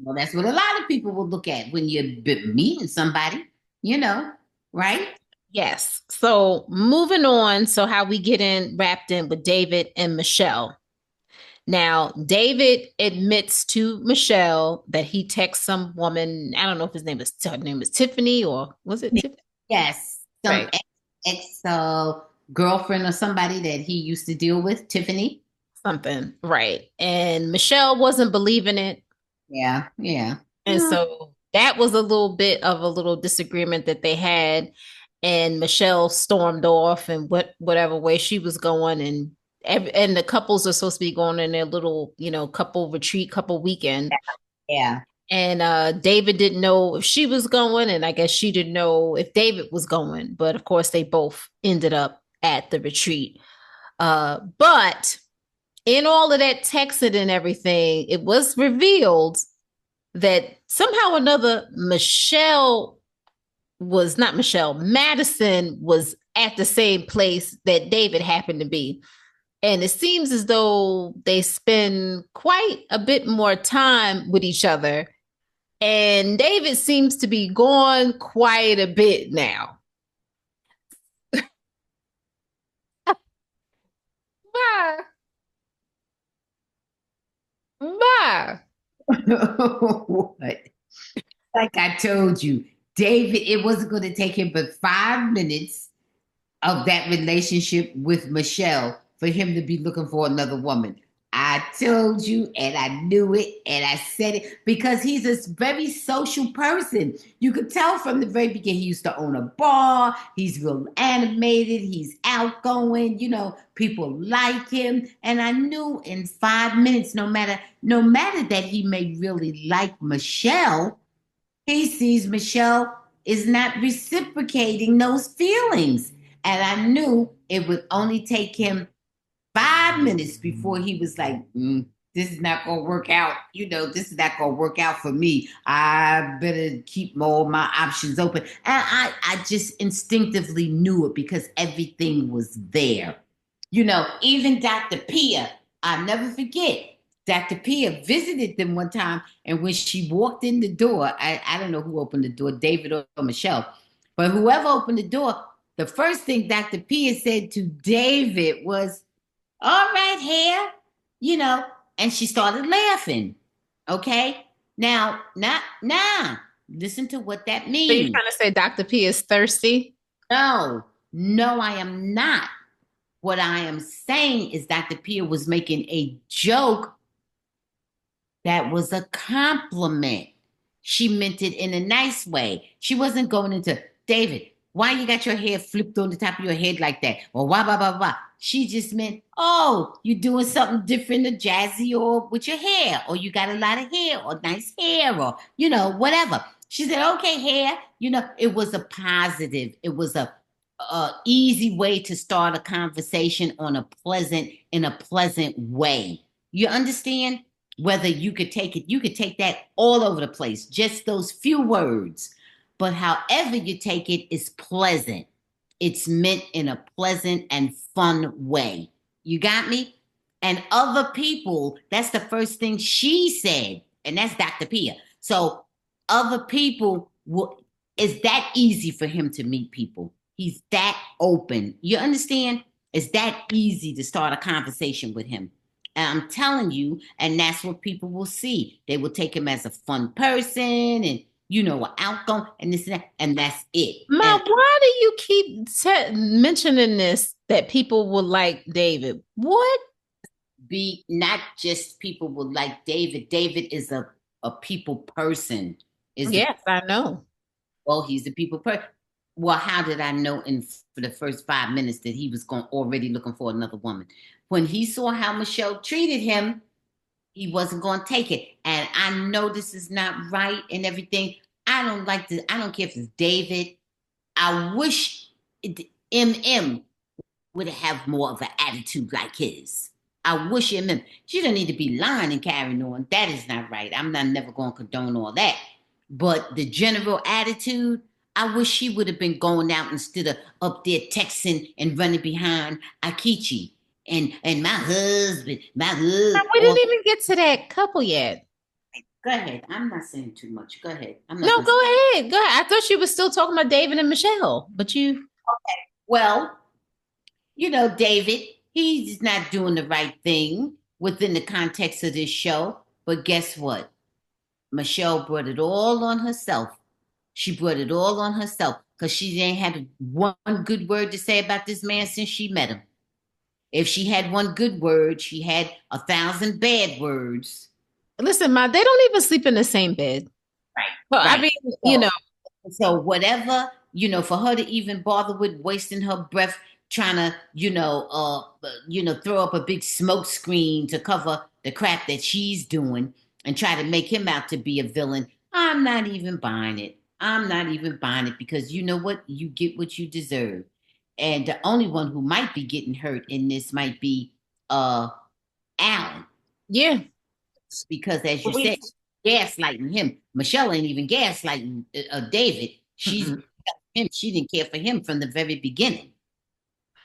well, that's what a lot of people will look at when you're meeting somebody, you know, right? Yes. So moving on. So how we get in wrapped in with David and Michelle. Now, David admits to Michelle that he texts some woman. I don't know if her name is Tiffany or was it Tiffany? Yes, some Right. ex girlfriend or somebody that he used to deal with, Tiffany. Something. Right. And Michelle wasn't believing it. Yeah, yeah. And so that was a little bit of a little disagreement that they had. And Michelle stormed off and whatever way she was going. And the couples are supposed to be going in their little, couple retreat, couple weekend. Yeah. And David didn't know if she was going, and I guess she didn't know if David was going. But of course, they both ended up at the retreat. But in all of that texting and everything, it was revealed that somehow or another, Madison was at the same place that David happened to be. And it seems as though they spend quite a bit more time with each other. And David seems to be gone quite a bit now. Bye. Bye. What? Like I told you, David, it wasn't going to take him but 5 minutes of that relationship with Michelle for him to be looking for another woman. I told you, and I knew it, and I said it because he's a very social person. You could tell from the very beginning. He used to own a bar. He's real animated. He's outgoing. People like him, and I knew in 5 minutes, no matter that he may really like Michelle, he sees Michelle is not reciprocating those feelings. And I knew it would only take him 5 minutes before he was like, this is not going to work out. This is not going to work out for me. I better keep all my options open. And I just instinctively knew it because everything was there. Even Dr. Pia, I'll never forget. Dr. Pia visited them one time, and when she walked in the door, I don't know who opened the door, David or Michelle, but whoever opened the door, the first thing Dr. Pia said to David was, "All right, hair," you know, and she started laughing. Okay, now, listen to what that So you're means. trying to say Dr. P is thirsty? No, no, I am not. What I am saying is Dr. Pia was making a joke that was a compliment. She meant it in a nice way. She wasn't going into, David, why you got your hair flipped on the top of your head like that? Or why, blah, blah, blah. She just meant, oh, you're doing something different or jazzy or with your hair, or you got a lot of hair or nice hair or, whatever. She said, okay, hair. It was a positive. It was a easy way to start a conversation in a pleasant way. You understand? Whether you could take it, you could take that all over the place, just those few words. But however you take it is pleasant. It's meant in a pleasant and fun way. You got me? And other people, that's the first thing she said, and that's Dr. Pia. So other people it's that easy for him to meet people. He's that open. You understand? It's that easy to start a conversation with him. And I'm telling you, and that's what people will see. They will take him as a fun person and, an outgoing and this and that, and that's it. Ma, And why do you keep mentioning this that people will like David? What? be not just people will like David. David is a people person. Is the Yes, I know. Well, he's a people person. Well, how did I know for the first 5 minutes that he was going already looking for another woman? When he saw how Michelle treated him, he wasn't going to take it. And I know this is not right and everything. I don't like this. I don't care if it's David. I wish MM would have more of an attitude like his. I wish MM. She don't need to be lying and carrying on. That is not right. I'm not never going to condone all that. But the general attitude, I wish she would have been going out instead of up there texting and running behind Akichi and my Now, husband, we all. didn't even get to that couple yet. Go ahead. I'm not saying too much. Go ahead. I'm not No, gonna say. go ahead. Go ahead. I thought you were still talking about David and Michelle, but you. Well, David, he's not doing the right thing within the context of this show. But guess what? Michelle brought it all on herself. She brought it all on herself because she ain't had one good word to say about this man since she met him. If she had one good word, she had 1,000 bad words. Listen, Ma, they don't even sleep in the same bed. Right, Well, I right. mean, So, so whatever, for her to even bother with wasting her breath trying to, throw up a big smoke screen to cover the crap that she's doing and try to make him out to be a villain. I'm not even buying it. I'm not even buying it because you know what? You get what you deserve. And the only one who might be getting hurt in this might be Alan. yeah. Because as you We, said, gaslighting him. Michelle ain't even gaslighting David. She's mm-mm. him. She didn't care for him from the very beginning.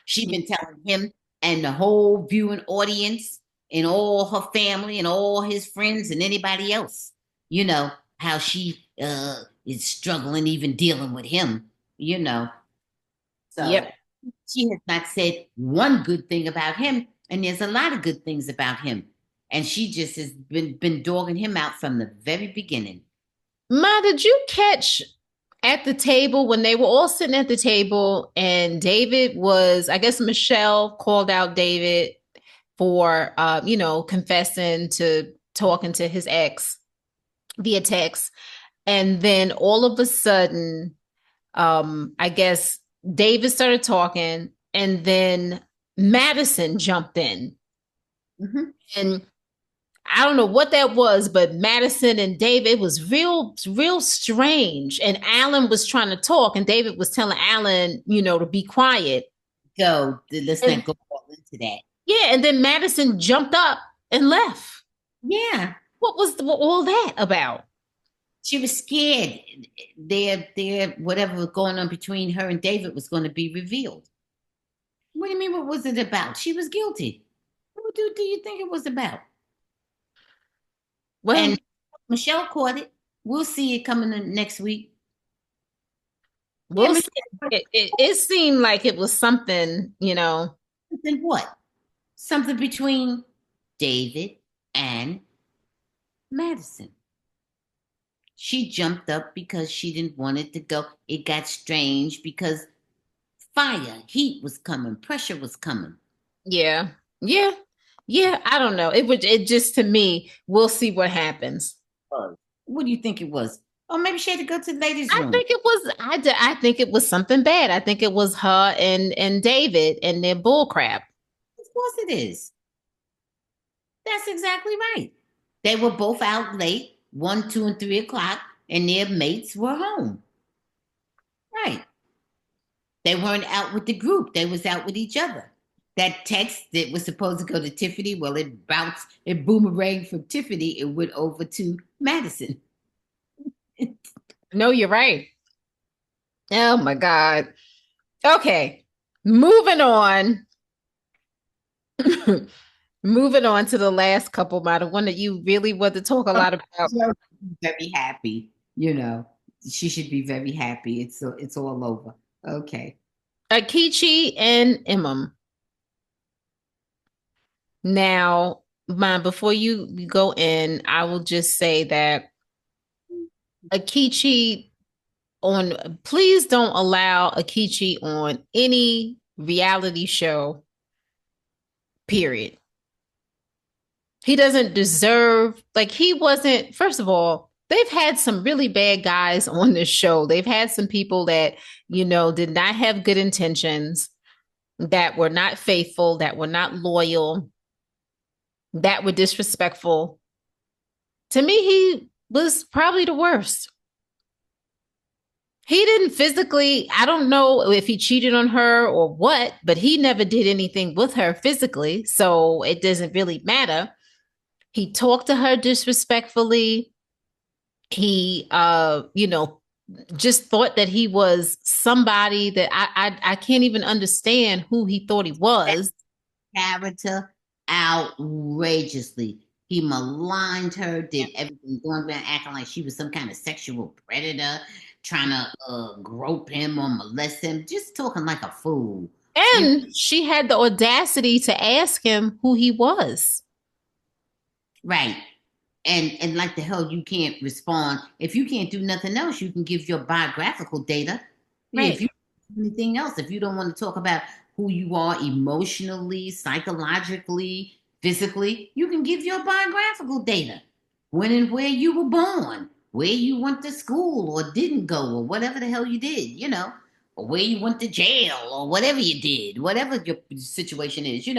She been telling him and the whole viewing audience and all her family and all his friends and anybody else, how she is struggling even dealing with him, So Yep. she has not said one good thing about him, and there's a lot of good things about him. And she just has been dogging him out from the very beginning. Ma, did you catch at the table when they were all sitting at the table and David was, I guess Michelle called out David for, confessing to talking to his ex via text. And then all of a sudden, I guess David started talking and then Madison jumped in. Mm-hmm. And I don't know what that was, but Madison and David was real strange. And Alan was trying to talk, and David was telling Alan, to be quiet. So let's And not go all into that. yeah, and then Madison jumped up and left. Yeah, What was all that about? she was scared. Their whatever was going on between her and David was going to be revealed. What do you mean? What was it about? She was guilty. What do you think it was about? Well, And Michelle caught it. We'll see it coming in next week. Yeah, we'll see. Michelle, It seemed like it was something, you know. then what? Something between David and Madison. She jumped up because she didn't want it to go. It got strange because fire, heat was coming, pressure was coming. Yeah. Yeah. Yeah. I don't know. It just to me, we'll see what happens. What do you think it was? Oh, maybe she had to go to the ladies' I room. think it was I think it was something bad. I think it was her and David and their bull crap. Of course it is. That's exactly right. They were both out late, 1, 2, and 3 o'clock, and their mates were home. Right. They weren't out with the group. They was out with each other. That text that was supposed to go to Tiffany, well, it boomeranged from Tiffany. It went over to Madison. No, you're right. Oh my God. Okay. Moving on. Moving on to the last couple, the one that you really want to talk a lot about. Very happy. You know, she should be very happy. It's all over. Okay. Akichi and Imam. Now, before you go in, I will just say that Akichi please don't allow Akichi on any reality show, period. He doesn't deserve, like, he wasn't, first of all, they've had some really bad guys on this show. They've had some people that, did not have good intentions, that were not faithful, that were not loyal, that were disrespectful. To me, he was probably the worst. He didn't physically, I don't know if he cheated on her or what, but he never did anything with her physically. So it doesn't really matter. He talked to her disrespectfully. He, just thought that he was somebody that I can't even understand who he thought he was. Character outrageously. He maligned her, did everything, going around acting like she was some kind of sexual predator, trying to grope him or molest him, just talking like a fool. And she had the audacity to ask him who he was. Right. And like the hell you can't respond. If you can't do nothing else, you can give your biographical data. Yeah, if Right. you do anything else, if you don't want to talk about who you are emotionally, psychologically, physically, you can give your biographical data. When and where you were born, where you went to school or didn't go, or whatever the hell you did, or where you went to jail or whatever you did, whatever your situation is. I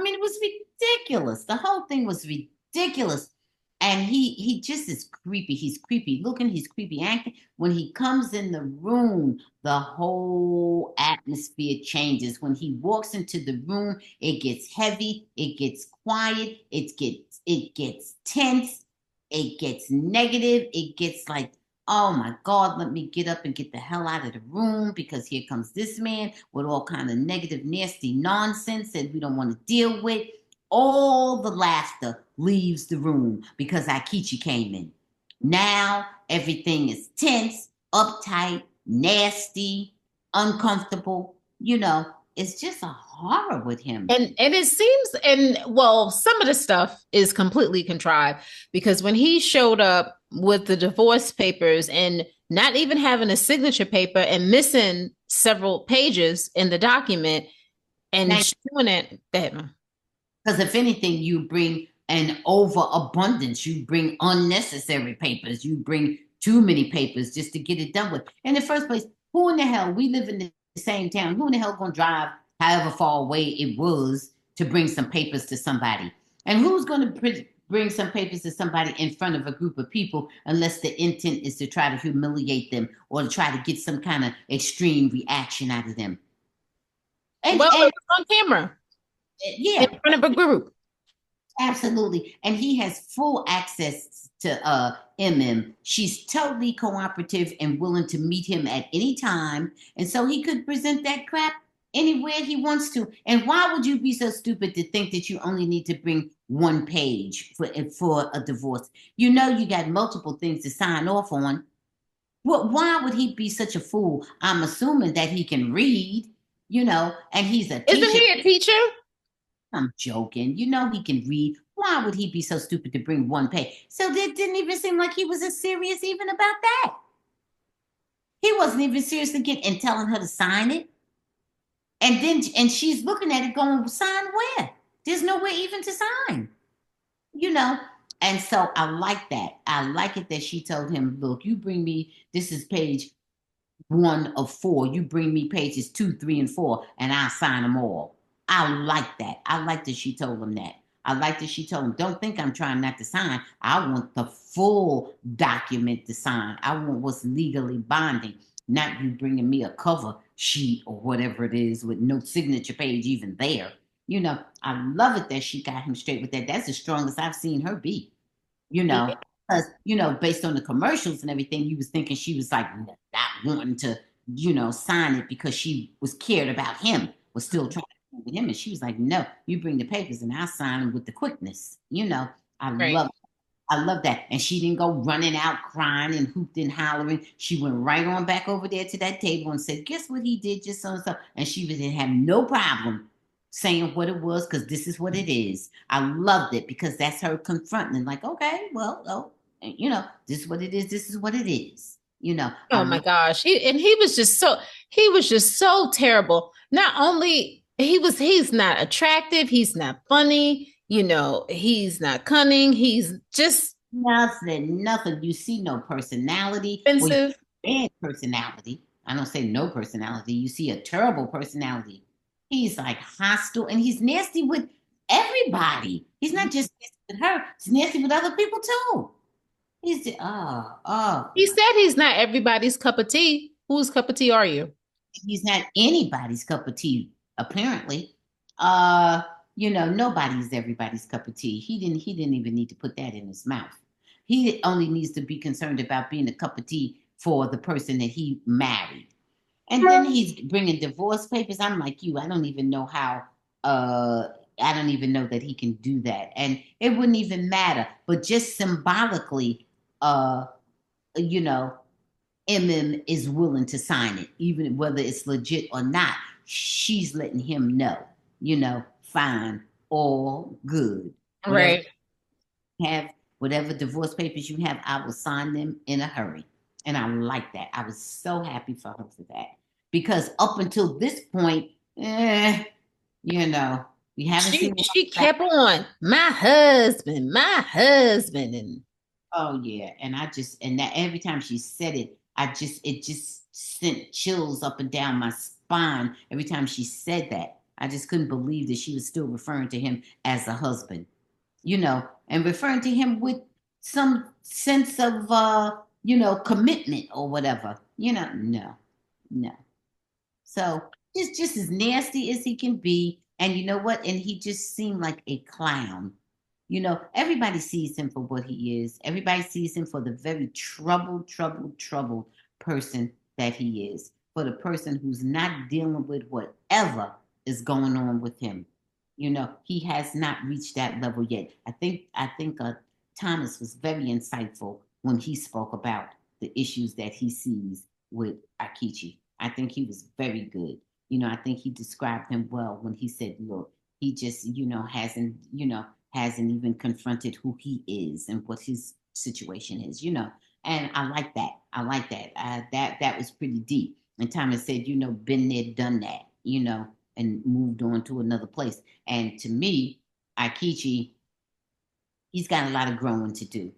mean, it was ridiculous. The whole thing was ridiculous. And he just is creepy. He's creepy looking. He's creepy acting. When he comes in the room, the whole atmosphere changes. When he walks into the room, it gets heavy. It gets quiet. It gets tense. It gets negative. It gets like, oh my God, let me get up and get the hell out of the room because here comes this man with all kind of negative, nasty nonsense that we don't want to deal with. All the laughter leaves the room because Aikichi came in. Now everything is tense, uptight, nasty, uncomfortable. It's just a horror with him. And it seems, and well, some of the stuff is completely contrived because when he showed up with the divorce papers and not even having a signature paper and missing several pages in the document and showing it that. Because if anything, you bring an overabundance, you bring unnecessary papers, you bring too many papers just to get it done with. In the first place, who in the hell, we live in the same town, who in the hell gonna drive however far away it was to bring some papers to somebody? And who's gonna bring some papers to somebody in front of a group of people unless the intent is to try to humiliate them or to try to get some kind of extreme reaction out of them? Well, And it was on camera in yeah, front of a group. absolutely. And he has full access to She's totally cooperative and willing to meet him at any time. And so he could present that crap anywhere he wants to. And why would you be so stupid to think that you only need to bring one page for a divorce. You know, you got multiple things to sign off on. Well, why would he be such a fool? I'm assuming that he can read, and he's a Isn't teacher. he a teacher? I'm joking. You know he can read. Why would he be so stupid to bring one page? So it didn't even seem like he was as serious even about that. He wasn't even serious again and telling her to sign it. And she's looking at it going, sign where? There's nowhere even to sign, you know. And so I like that. I like it that she told him, look, you bring me, this is page 1 of 4. You bring me pages 2, 3, and 4, and I'll sign them all. I like that. I like that she told him that. I like that she told him, don't think I'm trying not to sign. I want the full document to sign. I want what's legally binding, not you bringing me a cover sheet or whatever it is with no signature page even there. I love it that she got him straight with that. That's the strongest I've seen her be, you know. Yeah. Because, based on the commercials and everything, you was thinking she was like not wanting to, sign it because she was cared about him, was still trying to with him. And she was like, no, you bring the papers and I'll sign them with the quickness. I Right. love I love that. And she didn't go running out crying and hooped and hollering. She went right on back over there to that table and said, guess what he did just so and so. And she didn't have no problem saying what it was because this is what it is. I loved it because that's her confronting and like, okay, well, oh, this is what it is. This is what it is. Oh my gosh. He was just so terrible. Not only he's not attractive, he's not funny, he's not cunning, he's just nothing. You see no personality. Well, you offensive. see bad personality. I don't say no personality. You see a terrible personality. He's like hostile and he's nasty with everybody. He's not just nasty with her, he's nasty with other people too. He said he's not everybody's cup of tea. Whose cup of tea are you? he's not anybody's cup of tea, apparently. Uh, nobody's everybody's cup of tea. He didn't even need to put that in his mouth. He only needs to be concerned about being a cup of tea for the person that he married. And then he's bringing divorce papers. I'm like you. I don't even know how. I don't even know that he can do that, and it wouldn't even matter. But just symbolically, uh, you know, is willing to sign it, even whether it's legit or not. She's letting him know, fine, all good. Whatever Right. you have, whatever divorce papers you have, I will sign them in a hurry. And I like that. I was so happy for her for that. Because up until this point, eh, you know, we haven't She seen she that. kept on, my husband, and Oh yeah, and that every time she said it, it just sent chills up and down my spine every time she said that. I just couldn't believe that she was still referring to him as a husband, and referring to him with some sense of commitment or whatever. No, no. So he's just as nasty as he can be. And you know what? And he just seemed like a clown. Everybody sees him for what he is. Everybody sees him for the very troubled person that he is. For the person who's not dealing with whatever is going on with him. He has not reached that level yet. I think Thomas was very insightful when he spoke about the issues that he sees with Akichi. I think he was very good. I think he described him well when he said, look, he just, hasn't even confronted who he is and what his situation is. And I like that. I like that. That was pretty deep. And Thomas said, been there, done that, and moved on to another place. And to me, Aikichi, he's got a lot of growing to do.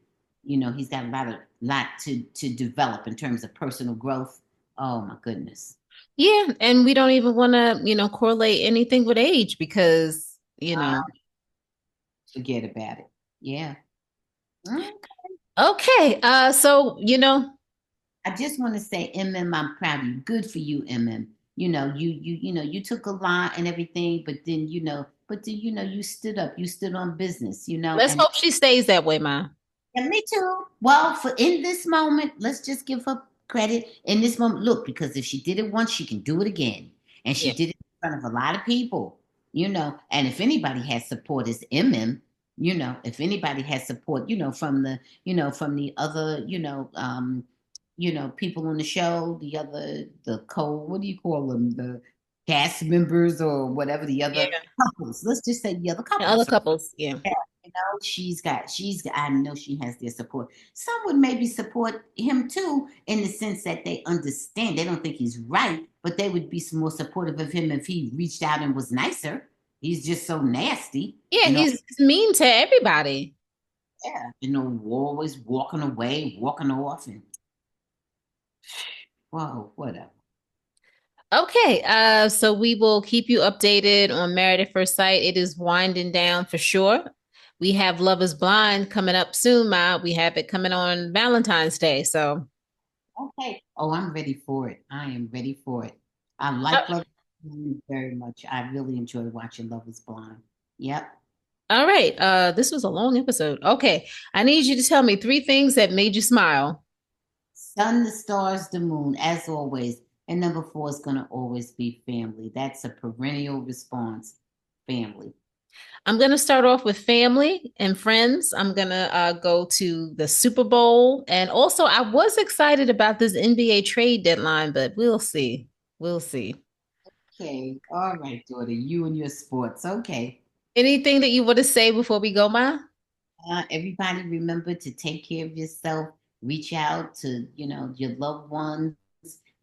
He's got a lot to develop in terms of personal growth. Oh my goodness. yeah, and we don't even want to, correlate anything with age because, Forget about it. Yeah. Mm. okay. So, I just want to say, I'm proud of you. Good for you, you took a lot and everything, but then you stood up, you stood on business, let's hope she stays that way, Ma. and me too. Well, for in this moment, let's just give her credit in this moment. Look, because if she did it once, she can do it again. And she Yeah. did it in front of a lot of people, And if anybody has support, it's MM. If anybody has support, from the other, people on the show, what do you call them? The cast members or whatever, the other Yeah. couples. Let's just say the other And other couples. couples, yeah. Yeah, I know she has their support. Some would maybe support him too, in the sense that they understand. They don't think he's right, but they would be more supportive of him if he reached out and was nicer. He's just so nasty, Yeah, he's mean to everybody. yeah, always walking away, walking off, and whoa, whatever. Okay, so we will keep you updated on Married at First Sight. It is winding down for sure. We have Love is Blind coming up soon, Ma. We have it coming on Valentine's Day. So, Okay. Oh, I'm ready for it. I am ready for it. I uh, like Love is Blind very much. I really enjoy watching Love is Blind. Yep. all right. This was a long episode. Okay, I need you to tell me three things that made you smile. Sun, the stars, the moon, as always. And number four is going to always be family. That's a perennial response. Family. I'm going to start off with family and friends. I'm going to go to the Super Bowl. And also, I was excited about this NBA trade deadline, but we'll see. We'll see. Okay. All right, daughter. You and your sports. Okay. Anything that you want to say before we go, Ma? Everybody remember to take care of yourself. Reach out to, your loved ones.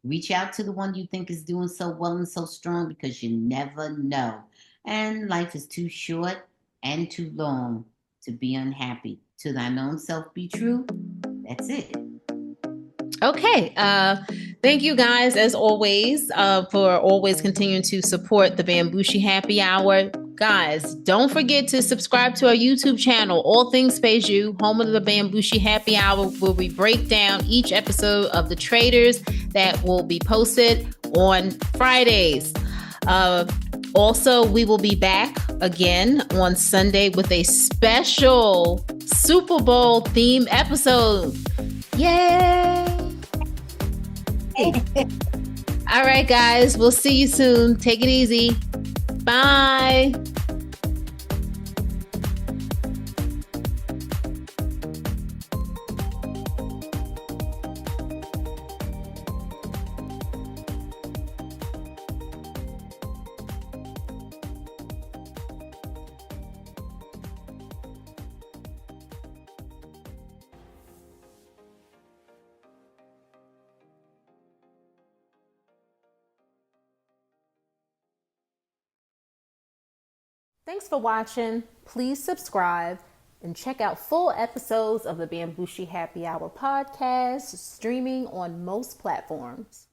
Reach out to the one you think is doing so well and so strong, because you never know. And life is too short and too long to be unhappy. To thine own self be true. That's it. Okay. Thank you guys, as always, for always continuing to support the Bamgboshe Happy Hour. Guys, don't forget to subscribe to our YouTube channel, All Things Peju, home of the Bamgboshe Happy Hour, where we break down each episode of The Traders that will be posted on Fridays. Also, we will be back again on Sunday with a special Super Bowl theme episode. Yay! All right, guys, we'll see you soon. Take it easy. Bye. Thanks for watching. Please subscribe and check out full episodes of the Bamgboshe Happy Hour podcast, streaming on most platforms.